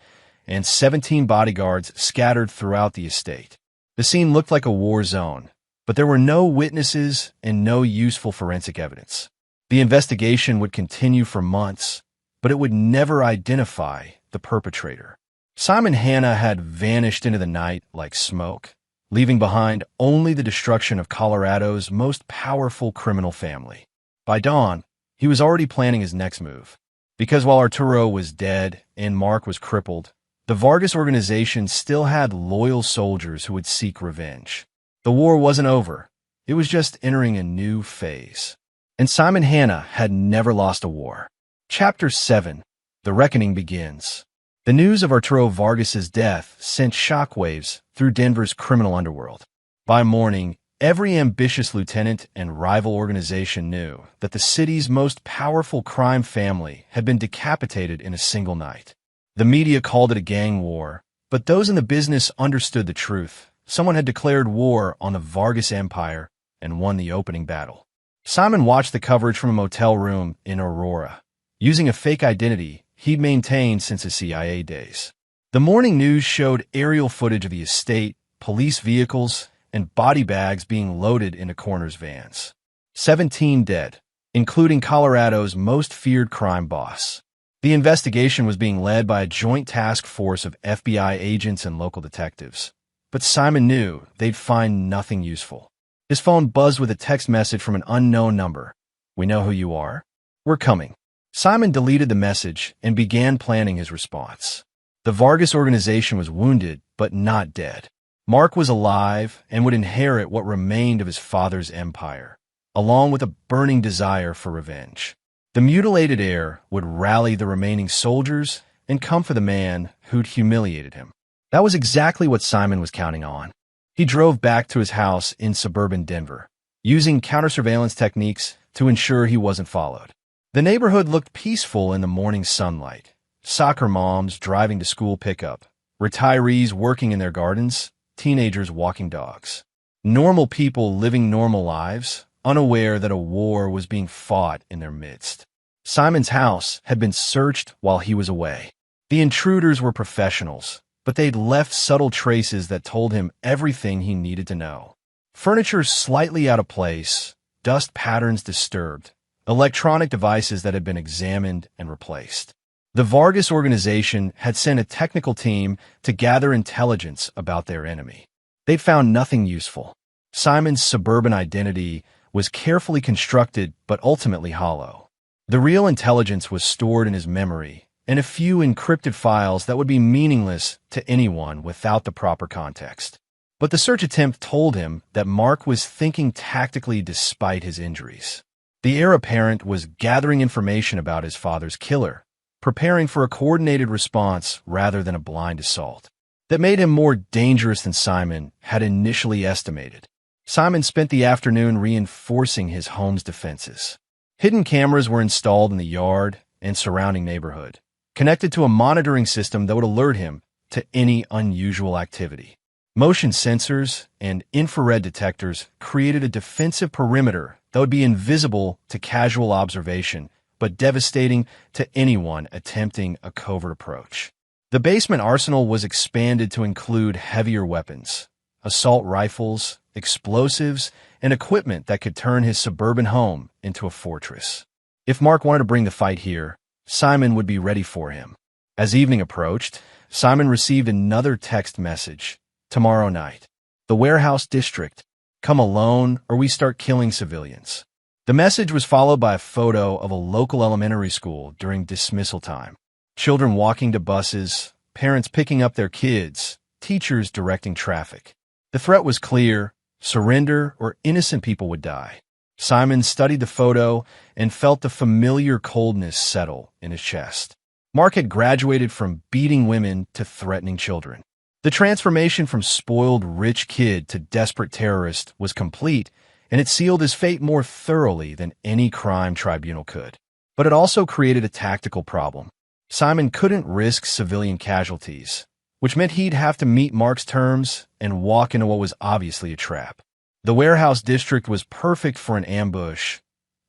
and 17 bodyguards scattered throughout the estate. The scene looked like a war zone, but there were no witnesses and no useful forensic evidence. The investigation would continue for months, but it would never identify the perpetrator. Simon Hanna had vanished into the night like smoke, leaving behind only the destruction of Colorado's most powerful criminal family. By dawn, he was already planning his next move. Because while Arturo was dead and Mark was crippled, the Vargas organization still had loyal soldiers who would seek revenge. The war wasn't over. It was just entering a new phase. And Simon Hanna had never lost a war. Chapter 7. The Reckoning Begins. The news of Arturo Vargas's death sent shockwaves through Denver's criminal underworld. By morning, every ambitious lieutenant and rival organization knew that the city's most powerful crime family had been decapitated in a single night. The media called it a gang war, but those in the business understood the truth. Someone had declared war on the Vargas empire and won the opening battle. Simon watched the coverage from a motel room in Aurora, using a fake identity he'd maintained since his CIA days. The morning news showed aerial footage of the estate, police vehicles, and body bags being loaded into coroner's vans. 17 dead, including Colorado's most feared crime boss. The investigation was being led by a joint task force of FBI agents and local detectives. But Simon knew they'd find nothing useful. His phone buzzed with a text message from an unknown number. We know who you are. We're coming. Simon deleted the message and began planning his response. The Vargas organization was wounded, but not dead. Mark was alive and would inherit what remained of his father's empire, along with a burning desire for revenge. The mutilated heir would rally the remaining soldiers and come for the man who'd humiliated him. That was exactly what Simon was counting on. He drove back to his house in suburban Denver, using counter-surveillance techniques to ensure he wasn't followed. The neighborhood looked peaceful in the morning sunlight. Soccer moms driving to school pickup, retirees working in their gardens, teenagers walking dogs. Normal people living normal lives, unaware that a war was being fought in their midst. Simon's house had been searched while he was away. The intruders were professionals, but they'd left subtle traces that told him everything he needed to know. Furniture slightly out of place, dust patterns disturbed, electronic devices that had been examined and replaced. The Vargas organization had sent a technical team to gather intelligence about their enemy. They'd found nothing useful. Simon's suburban identity was carefully constructed but ultimately hollow. The real intelligence was stored in his memory and a few encrypted files that would be meaningless to anyone without the proper context. But the search attempt told him that Mark was thinking tactically despite his injuries. The heir apparent was gathering information about his father's killer, preparing for a coordinated response rather than a blind assault. That made him more dangerous than Simon had initially estimated. Simon spent the afternoon reinforcing his home's defenses. Hidden cameras were installed in the yard and surrounding neighborhood, connected to a monitoring system that would alert him to any unusual activity. Motion sensors and infrared detectors created a defensive perimeter that would be invisible to casual observation, but devastating to anyone attempting a covert approach. The basement arsenal was expanded to include heavier weapons, assault rifles, explosives, and equipment that could turn his suburban home into a fortress. If Mark wanted to bring the fight here, Simon would be ready for him. As evening approached, Simon received another text message. Tomorrow night. The warehouse district. Come alone or we start killing civilians. The message was followed by a photo of a local elementary school during dismissal time. Children walking to buses, parents picking up their kids, teachers directing traffic. The threat was clear: surrender or innocent people would die. Simon studied the photo and felt the familiar coldness settle in his chest. Mark had graduated from beating women to threatening children. The transformation from spoiled rich kid to desperate terrorist was complete, and it sealed his fate more thoroughly than any crime tribunal could. But it also created a tactical problem. Simon couldn't risk civilian casualties, which meant he'd have to meet Mark's terms and walk into what was obviously a trap. The warehouse district was perfect for an ambush,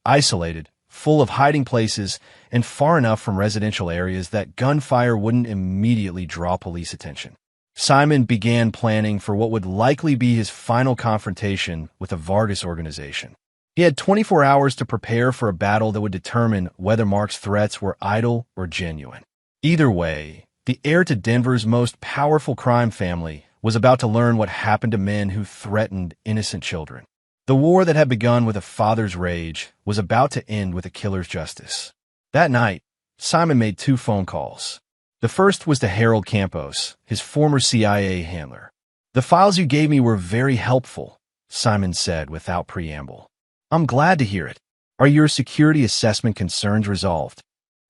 isolated, full of hiding places, and far enough from residential areas that gunfire wouldn't immediately draw police attention. Simon began planning for what would likely be his final confrontation with the Vargas organization. He had 24 hours to prepare for a battle that would determine whether Mark's threats were idle or genuine. Either way, the heir to Denver's most powerful crime family was about to learn what happened to men who threatened innocent children. The war that had begun with a father's rage was about to end with a killer's justice. That night, Simon made 2 phone calls. The first was to Harold Campos, his former CIA handler. "The files you gave me were very helpful," Simon said without preamble. "I'm glad to hear it. Are your security assessment concerns resolved?"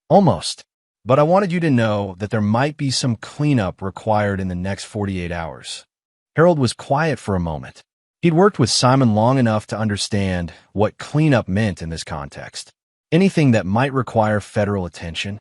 "Almost. But I wanted you to know that there might be some cleanup required in the next 48 hours. Harold was quiet for a moment. He'd worked with Simon long enough to understand what cleanup meant in this context. Anything that might require federal attention?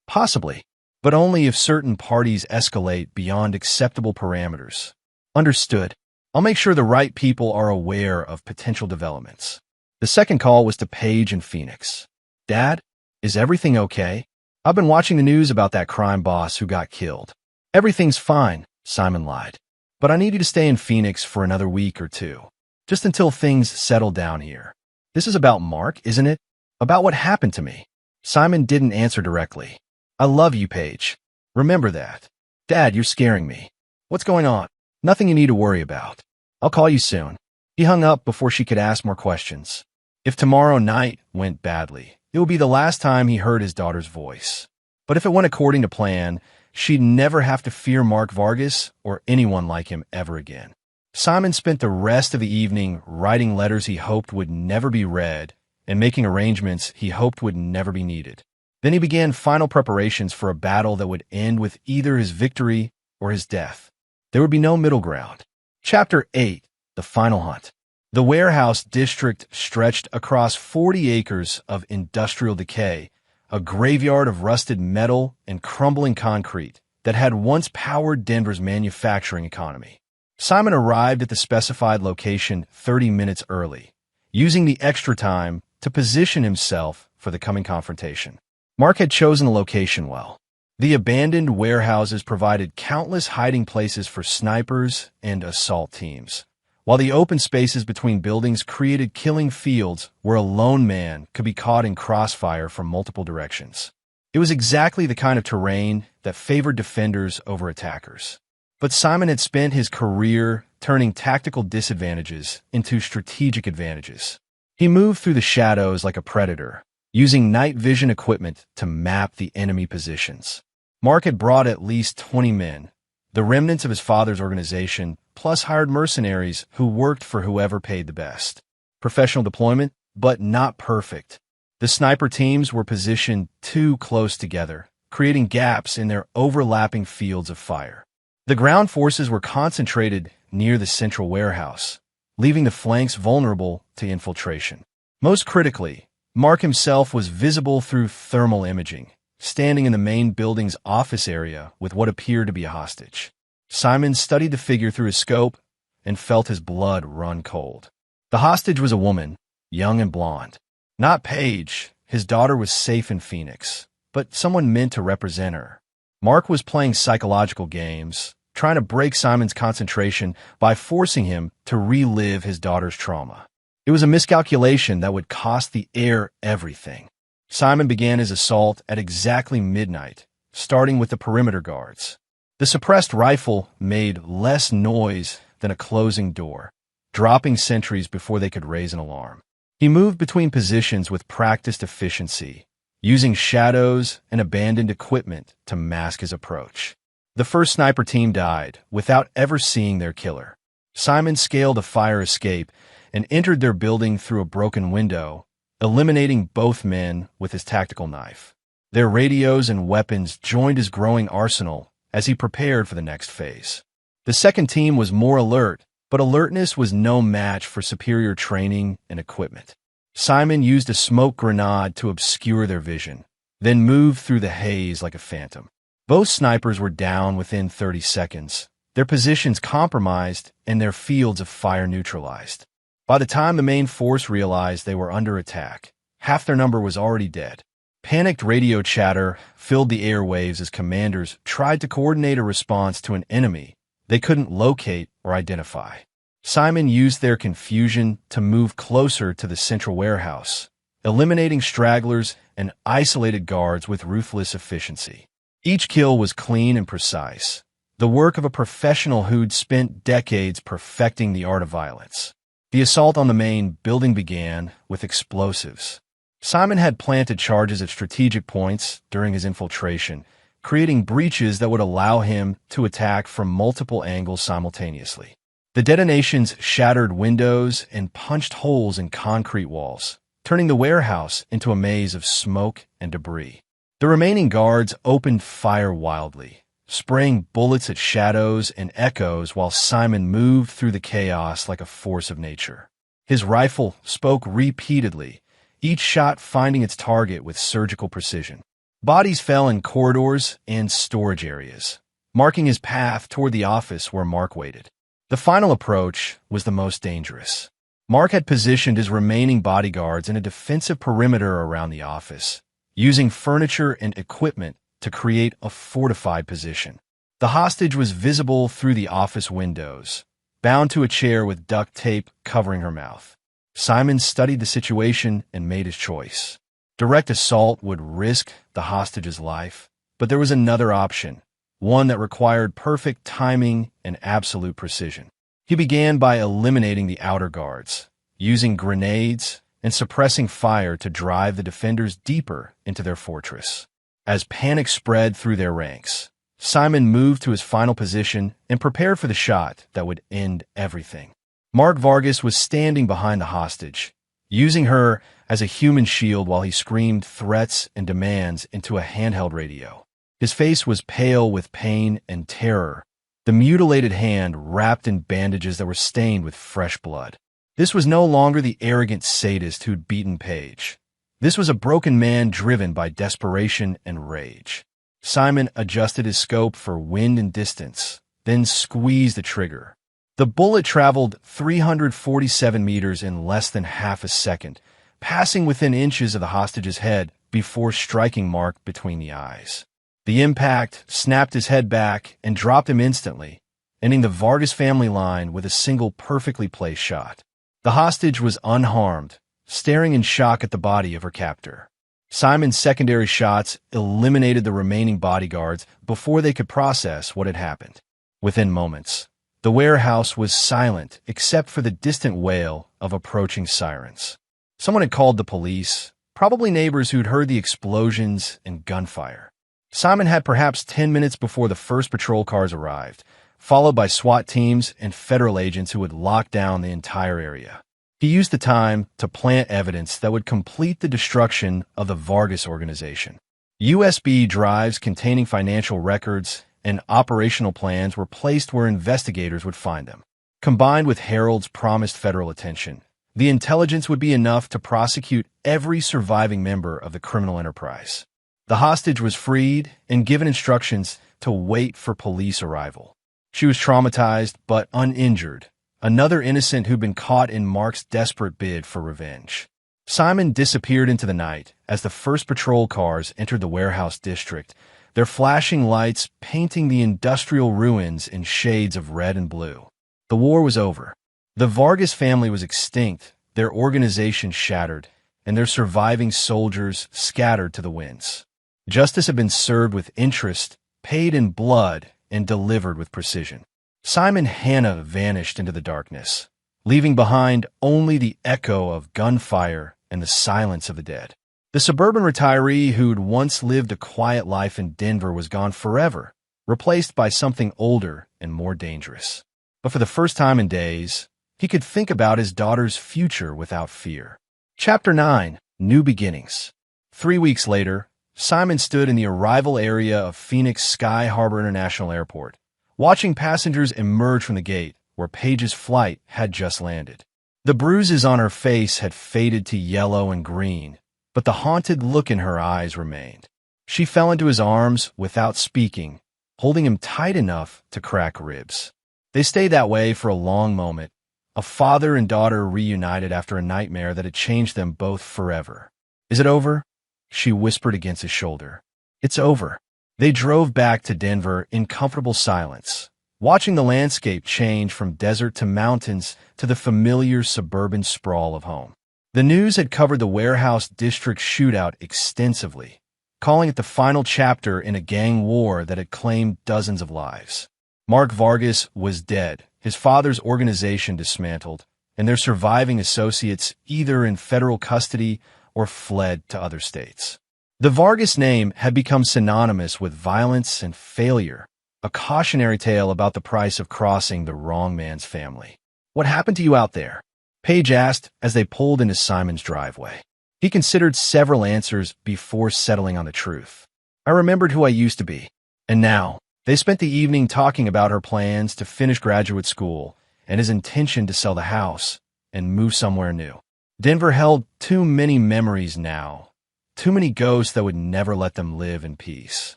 Possibly, but only if certain parties escalate beyond acceptable parameters. Understood. I'll make sure the right people are aware of potential developments. The second call was to Paige in Phoenix. "Dad, is everything okay? I've been watching the news about that crime boss who got killed." "Everything's fine," Simon lied. "But I need you to stay in Phoenix for another week or 2, just until things settle down here." "This is about Mark, isn't it? About what happened to me?" Simon didn't answer directly. "I love you, Paige. Remember that." "Dad, you're scaring me." "What's going on?" "Nothing you need to worry about. I'll call you soon." He hung up before she could ask more questions. If tomorrow night went badly, it would be the last time he heard his daughter's voice. But if it went according to plan, she'd never have to fear Mark Vargas or anyone like him ever again. Simon spent the rest of the evening writing letters he hoped would never be read and making arrangements he hoped would never be needed. Then he began final preparations for a battle that would end with either his victory or his death. There would be no middle ground. Chapter 8. The Final Hunt. The warehouse district stretched across 40 acres of industrial decay, a graveyard of rusted metal and crumbling concrete that had once powered Denver's manufacturing economy. Simon arrived at the specified location 30 minutes early, using the extra time to position himself for the coming confrontation. Mark had chosen the location well. The abandoned warehouses provided countless hiding places for snipers and assault teams, while the open spaces between buildings created killing fields where a lone man could be caught in crossfire from multiple directions. It was exactly the kind of terrain that favored defenders over attackers. But Simon had spent his career turning tactical disadvantages into strategic advantages. He moved through the shadows like a predator, using night vision equipment to map the enemy positions. Mark had brought at least 20 men, the remnants of his father's organization, plus hired mercenaries who worked for whoever paid the best. Professional deployment, but not perfect. The sniper teams were positioned too close together, creating gaps in their overlapping fields of fire. The ground forces were concentrated near the central warehouse, leaving the flanks vulnerable to infiltration. Most critically, Mark himself was visible through thermal imaging, standing in the main building's office area with what appeared to be a hostage. Simon studied the figure through his scope and felt his blood run cold. The hostage was a woman, young and blonde. Not Paige, his daughter was safe in Phoenix, but someone meant to represent her. Mark was playing psychological games, trying to break Simon's concentration by forcing him to relive his daughter's trauma. It was a miscalculation that would cost the heir everything. Simon began his assault at exactly midnight, starting with the perimeter guards. The suppressed rifle made less noise than a closing door, dropping sentries before they could raise an alarm. He moved between positions with practiced efficiency, using shadows and abandoned equipment to mask his approach. The first sniper team died without ever seeing their killer. Simon scaled a fire escape and entered their building through a broken window, eliminating both men with his tactical knife. Their radios and weapons joined his growing arsenal as he prepared for the next phase. The second team was more alert, but alertness was no match for superior training and equipment. Simon used a smoke grenade to obscure their vision, then moved through the haze like a phantom. Both snipers were down within 30 seconds, their positions compromised and their fields of fire neutralized. By the time the main force realized they were under attack, half their number was already dead. Panicked radio chatter filled the airwaves as commanders tried to coordinate a response to an enemy they couldn't locate or identify. Simon used their confusion to move closer to the central warehouse, eliminating stragglers and isolated guards with ruthless efficiency. Each kill was clean and precise, the work of a professional who'd spent decades perfecting the art of violence. The assault on the main building began with explosives. Simon had planted charges at strategic points during his infiltration, creating breaches that would allow him to attack from multiple angles simultaneously. The detonations shattered windows and punched holes in concrete walls, turning the warehouse into a maze of smoke and debris. The remaining guards opened fire wildly, spraying bullets at shadows and echoes while Simon moved through the chaos like a force of nature. His rifle spoke repeatedly, each shot finding its target with surgical precision. Bodies fell in corridors and storage areas, marking his path toward the office where Mark waited. The final approach was the most dangerous. Mark had positioned his remaining bodyguards in a defensive perimeter around the office, using furniture and equipment to create a fortified position. The hostage was visible through the office windows, bound to a chair with duct tape covering her mouth. Simon studied the situation and made his choice. Direct assault would risk the hostage's life, but there was another option, one that required perfect timing and absolute precision. He began by eliminating the outer guards, using grenades and suppressing fire to drive the defenders deeper into their fortress. As panic spread through their ranks, Simon moved to his final position and prepared for the shot that would end everything. Mark Vargas was standing behind the hostage, using her as a human shield while he screamed threats and demands into a handheld radio. His face was pale with pain and terror, the mutilated hand wrapped in bandages that were stained with fresh blood. This was no longer the arrogant sadist who'd beaten Paige. This was a broken man driven by desperation and rage. Simon adjusted his scope for wind and distance, then squeezed the trigger. The bullet traveled 347 meters in less than half a second, passing within inches of the hostage's head before striking Mark between the eyes. The impact snapped his head back and dropped him instantly, ending the Vargas family line with a single perfectly placed shot. The hostage was unharmed, staring in shock at the body of her captor. Simon's secondary shots eliminated the remaining bodyguards before they could process what had happened. Within moments, the warehouse was silent except for the distant wail of approaching sirens. Someone had called the police, probably neighbors who'd heard the explosions and gunfire. Simon had perhaps 10 minutes before the first patrol cars arrived, followed by SWAT teams and federal agents who would lock down the entire area. He used the time to plant evidence that would complete the destruction of the Vargas organization. USB drives containing financial records and operational plans were placed where investigators would find them. Combined with Harold's promised federal attention, the intelligence would be enough to prosecute every surviving member of the criminal enterprise. The hostage was freed and given instructions to wait for police arrival. She was traumatized but uninjured, another innocent who'd been caught in Mark's desperate bid for revenge. Simon disappeared into the night as the first patrol cars entered the warehouse district, their flashing lights painting the industrial ruins in shades of red and blue. The war was over. The Vargas family was extinct, their organization shattered, and their surviving soldiers scattered to the winds. Justice had been served with interest, paid in blood, and delivered with precision. Simon Hanna vanished into the darkness, leaving behind only the echo of gunfire and the silence of the dead. The suburban retiree who'd once lived a quiet life in Denver was gone forever, replaced by something older and more dangerous. But for the first time in days, he could think about his daughter's future without fear. Chapter 9: New Beginnings. 3 weeks later, Simon stood in the arrival area of Phoenix Sky Harbor International Airport, watching passengers emerge from the gate where Paige's flight had just landed. The bruises on her face had faded to yellow and green, but the haunted look in her eyes remained. She fell into his arms without speaking, holding him tight enough to crack ribs. They stayed that way for a long moment, a father and daughter reunited after a nightmare that had changed them both forever. "Is it over?" she whispered against his shoulder. "It's over." They drove back to Denver in comfortable silence, watching the landscape change from desert to mountains to the familiar suburban sprawl of home. The news had covered the Warehouse District shootout extensively, calling it the final chapter in a gang war that had claimed dozens of lives. Mark Vargas was dead, his father's organization dismantled, and their surviving associates either in federal custody or fled to other states. The Vargas name had become synonymous with violence and failure, a cautionary tale about the price of crossing the wrong man's family. "What happened to you out there?" Paige asked as they pulled into Simon's driveway. He considered several answers before settling on the truth. "I remembered who I used to be. And now." They spent the evening talking about her plans to finish graduate school and his intention to sell the house and move somewhere new. Denver held too many memories now, too many ghosts that would never let them live in peace.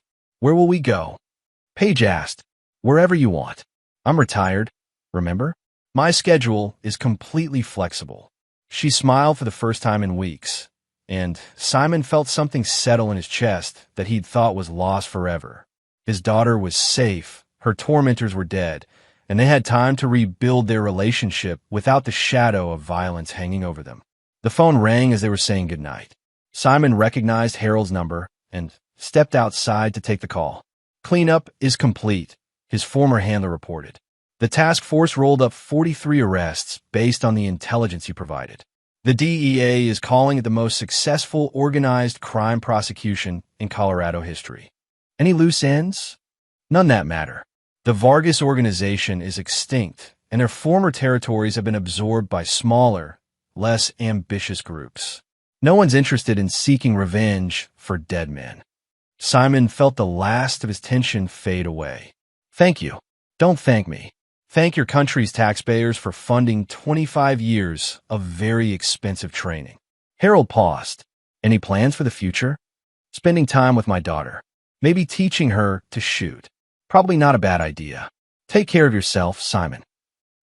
"Where will we go?" Paige asked. "Wherever you want. I'm retired, remember? My schedule is completely flexible." She smiled for the first time in weeks, and Simon felt something settle in his chest that he'd thought was lost forever. His daughter was safe, her tormentors were dead, and they had time to rebuild their relationship without the shadow of violence hanging over them. The phone rang as they were saying goodnight. Simon recognized Harold's number and stepped outside to take the call. "Cleanup is complete," his former handler reported. "The task force rolled up 43 arrests based on the intelligence you provided. The DEA is calling it the most successful organized crime prosecution in Colorado history. Any loose ends? None that matter. The Vargas organization is extinct, and their former territories have been absorbed by smaller, less ambitious groups. No one's interested in seeking revenge for dead men." Simon felt the last of his tension fade away. "Thank you. Don't thank me. Thank your country's taxpayers for funding 25 years of very expensive training." Harold paused. "Any plans for the future?" "Spending time with my daughter. Maybe teaching her to shoot. Probably not a bad idea. Take care of yourself, Simon."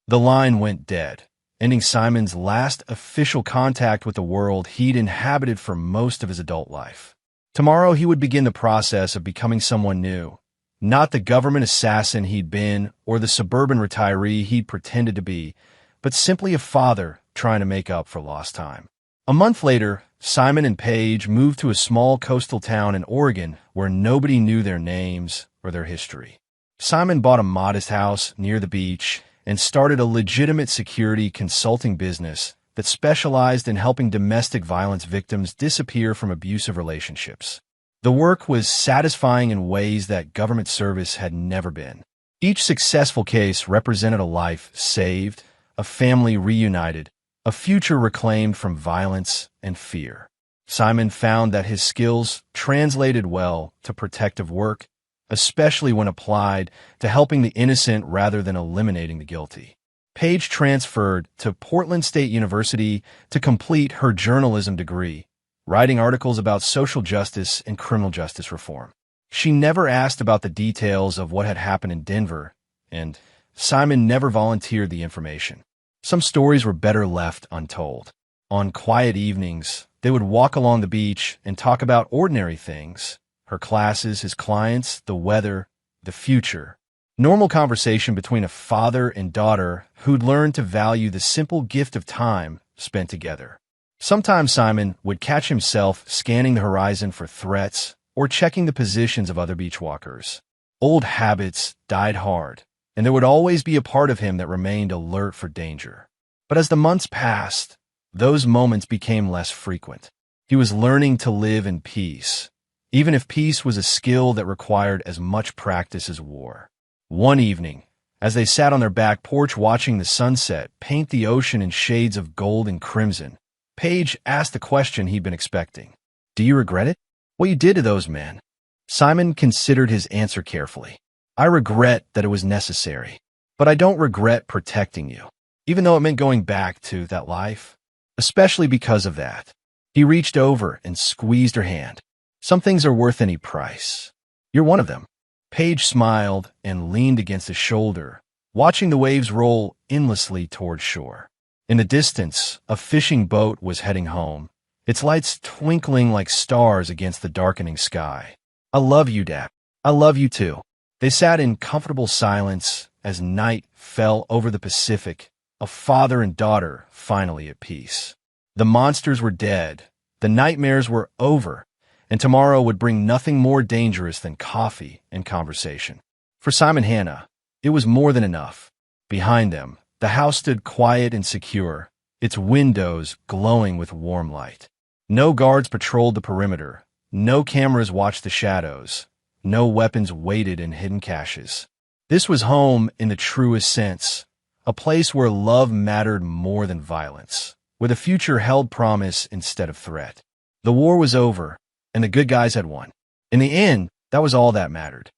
The line went dead, ending Simon's last official contact with the world he'd inhabited for most of his adult life. Tomorrow he would begin the process of becoming someone new, not the government assassin he'd been or the suburban retiree he'd pretended to be, but simply a father trying to make up for lost time. A month later, Simon and Paige moved to a small coastal town in Oregon where nobody knew their names or their history. Simon bought a modest house near the beach and started a legitimate security consulting business that specialized in helping domestic violence victims disappear from abusive relationships. The work was satisfying in ways that government service had never been. Each successful case represented a life saved, a family reunited, a future reclaimed from violence and fear. Simon found that his skills translated well to protective work, especially when applied to helping the innocent rather than eliminating the guilty. Paige transferred to Portland State University to complete her journalism degree, writing articles about social justice and criminal justice reform. She never asked about the details of what had happened in Denver, and Simon never volunteered the information. Some stories were better left untold. On quiet evenings, they would walk along the beach and talk about ordinary things, her classes, his clients, the weather, the future. Normal conversation between a father and daughter who'd learned to value the simple gift of time spent together. Sometimes Simon would catch himself scanning the horizon for threats or checking the positions of other beachwalkers. Old habits died hard, and there would always be a part of him that remained alert for danger. But as the months passed, those moments became less frequent. He was learning to live in peace, even if peace was a skill that required as much practice as war. One evening, as they sat on their back porch watching the sunset paint the ocean in shades of gold and crimson, Paige asked the question he'd been expecting. "Do you regret it? What you did to those men?" Simon considered his answer carefully. "I regret that it was necessary, but I don't regret protecting you, even though it meant going back to that life. Especially because of that." He reached over and squeezed her hand. "Some things are worth any price. You're one of them." Paige smiled and leaned against his shoulder, watching the waves roll endlessly toward shore. In the distance, a fishing boat was heading home, its lights twinkling like stars against the darkening sky. "I love you, Dad. I love you too." They sat in comfortable silence as night fell over the Pacific, a father and daughter finally at peace. The monsters were dead, the nightmares were over, and tomorrow would bring nothing more dangerous than coffee and conversation. For Simon Hannah, it was more than enough. Behind them, the house stood quiet and secure, its windows glowing with warm light. No guards patrolled the perimeter, no cameras watched the shadows, no weapons waited in hidden caches. This was home in the truest sense, a place where love mattered more than violence, where the future held promise instead of threat. The war was over, and the good guys had won. In the end, that was all that mattered.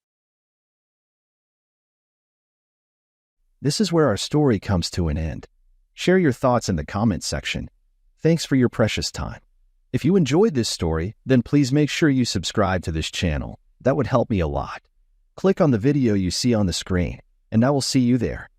This is where our story comes to an end. Share your thoughts in the comments section. Thanks for your precious time. If you enjoyed this story, then please make sure you subscribe to this channel. That would help me a lot. Click on the video you see on the screen, and I will see you there.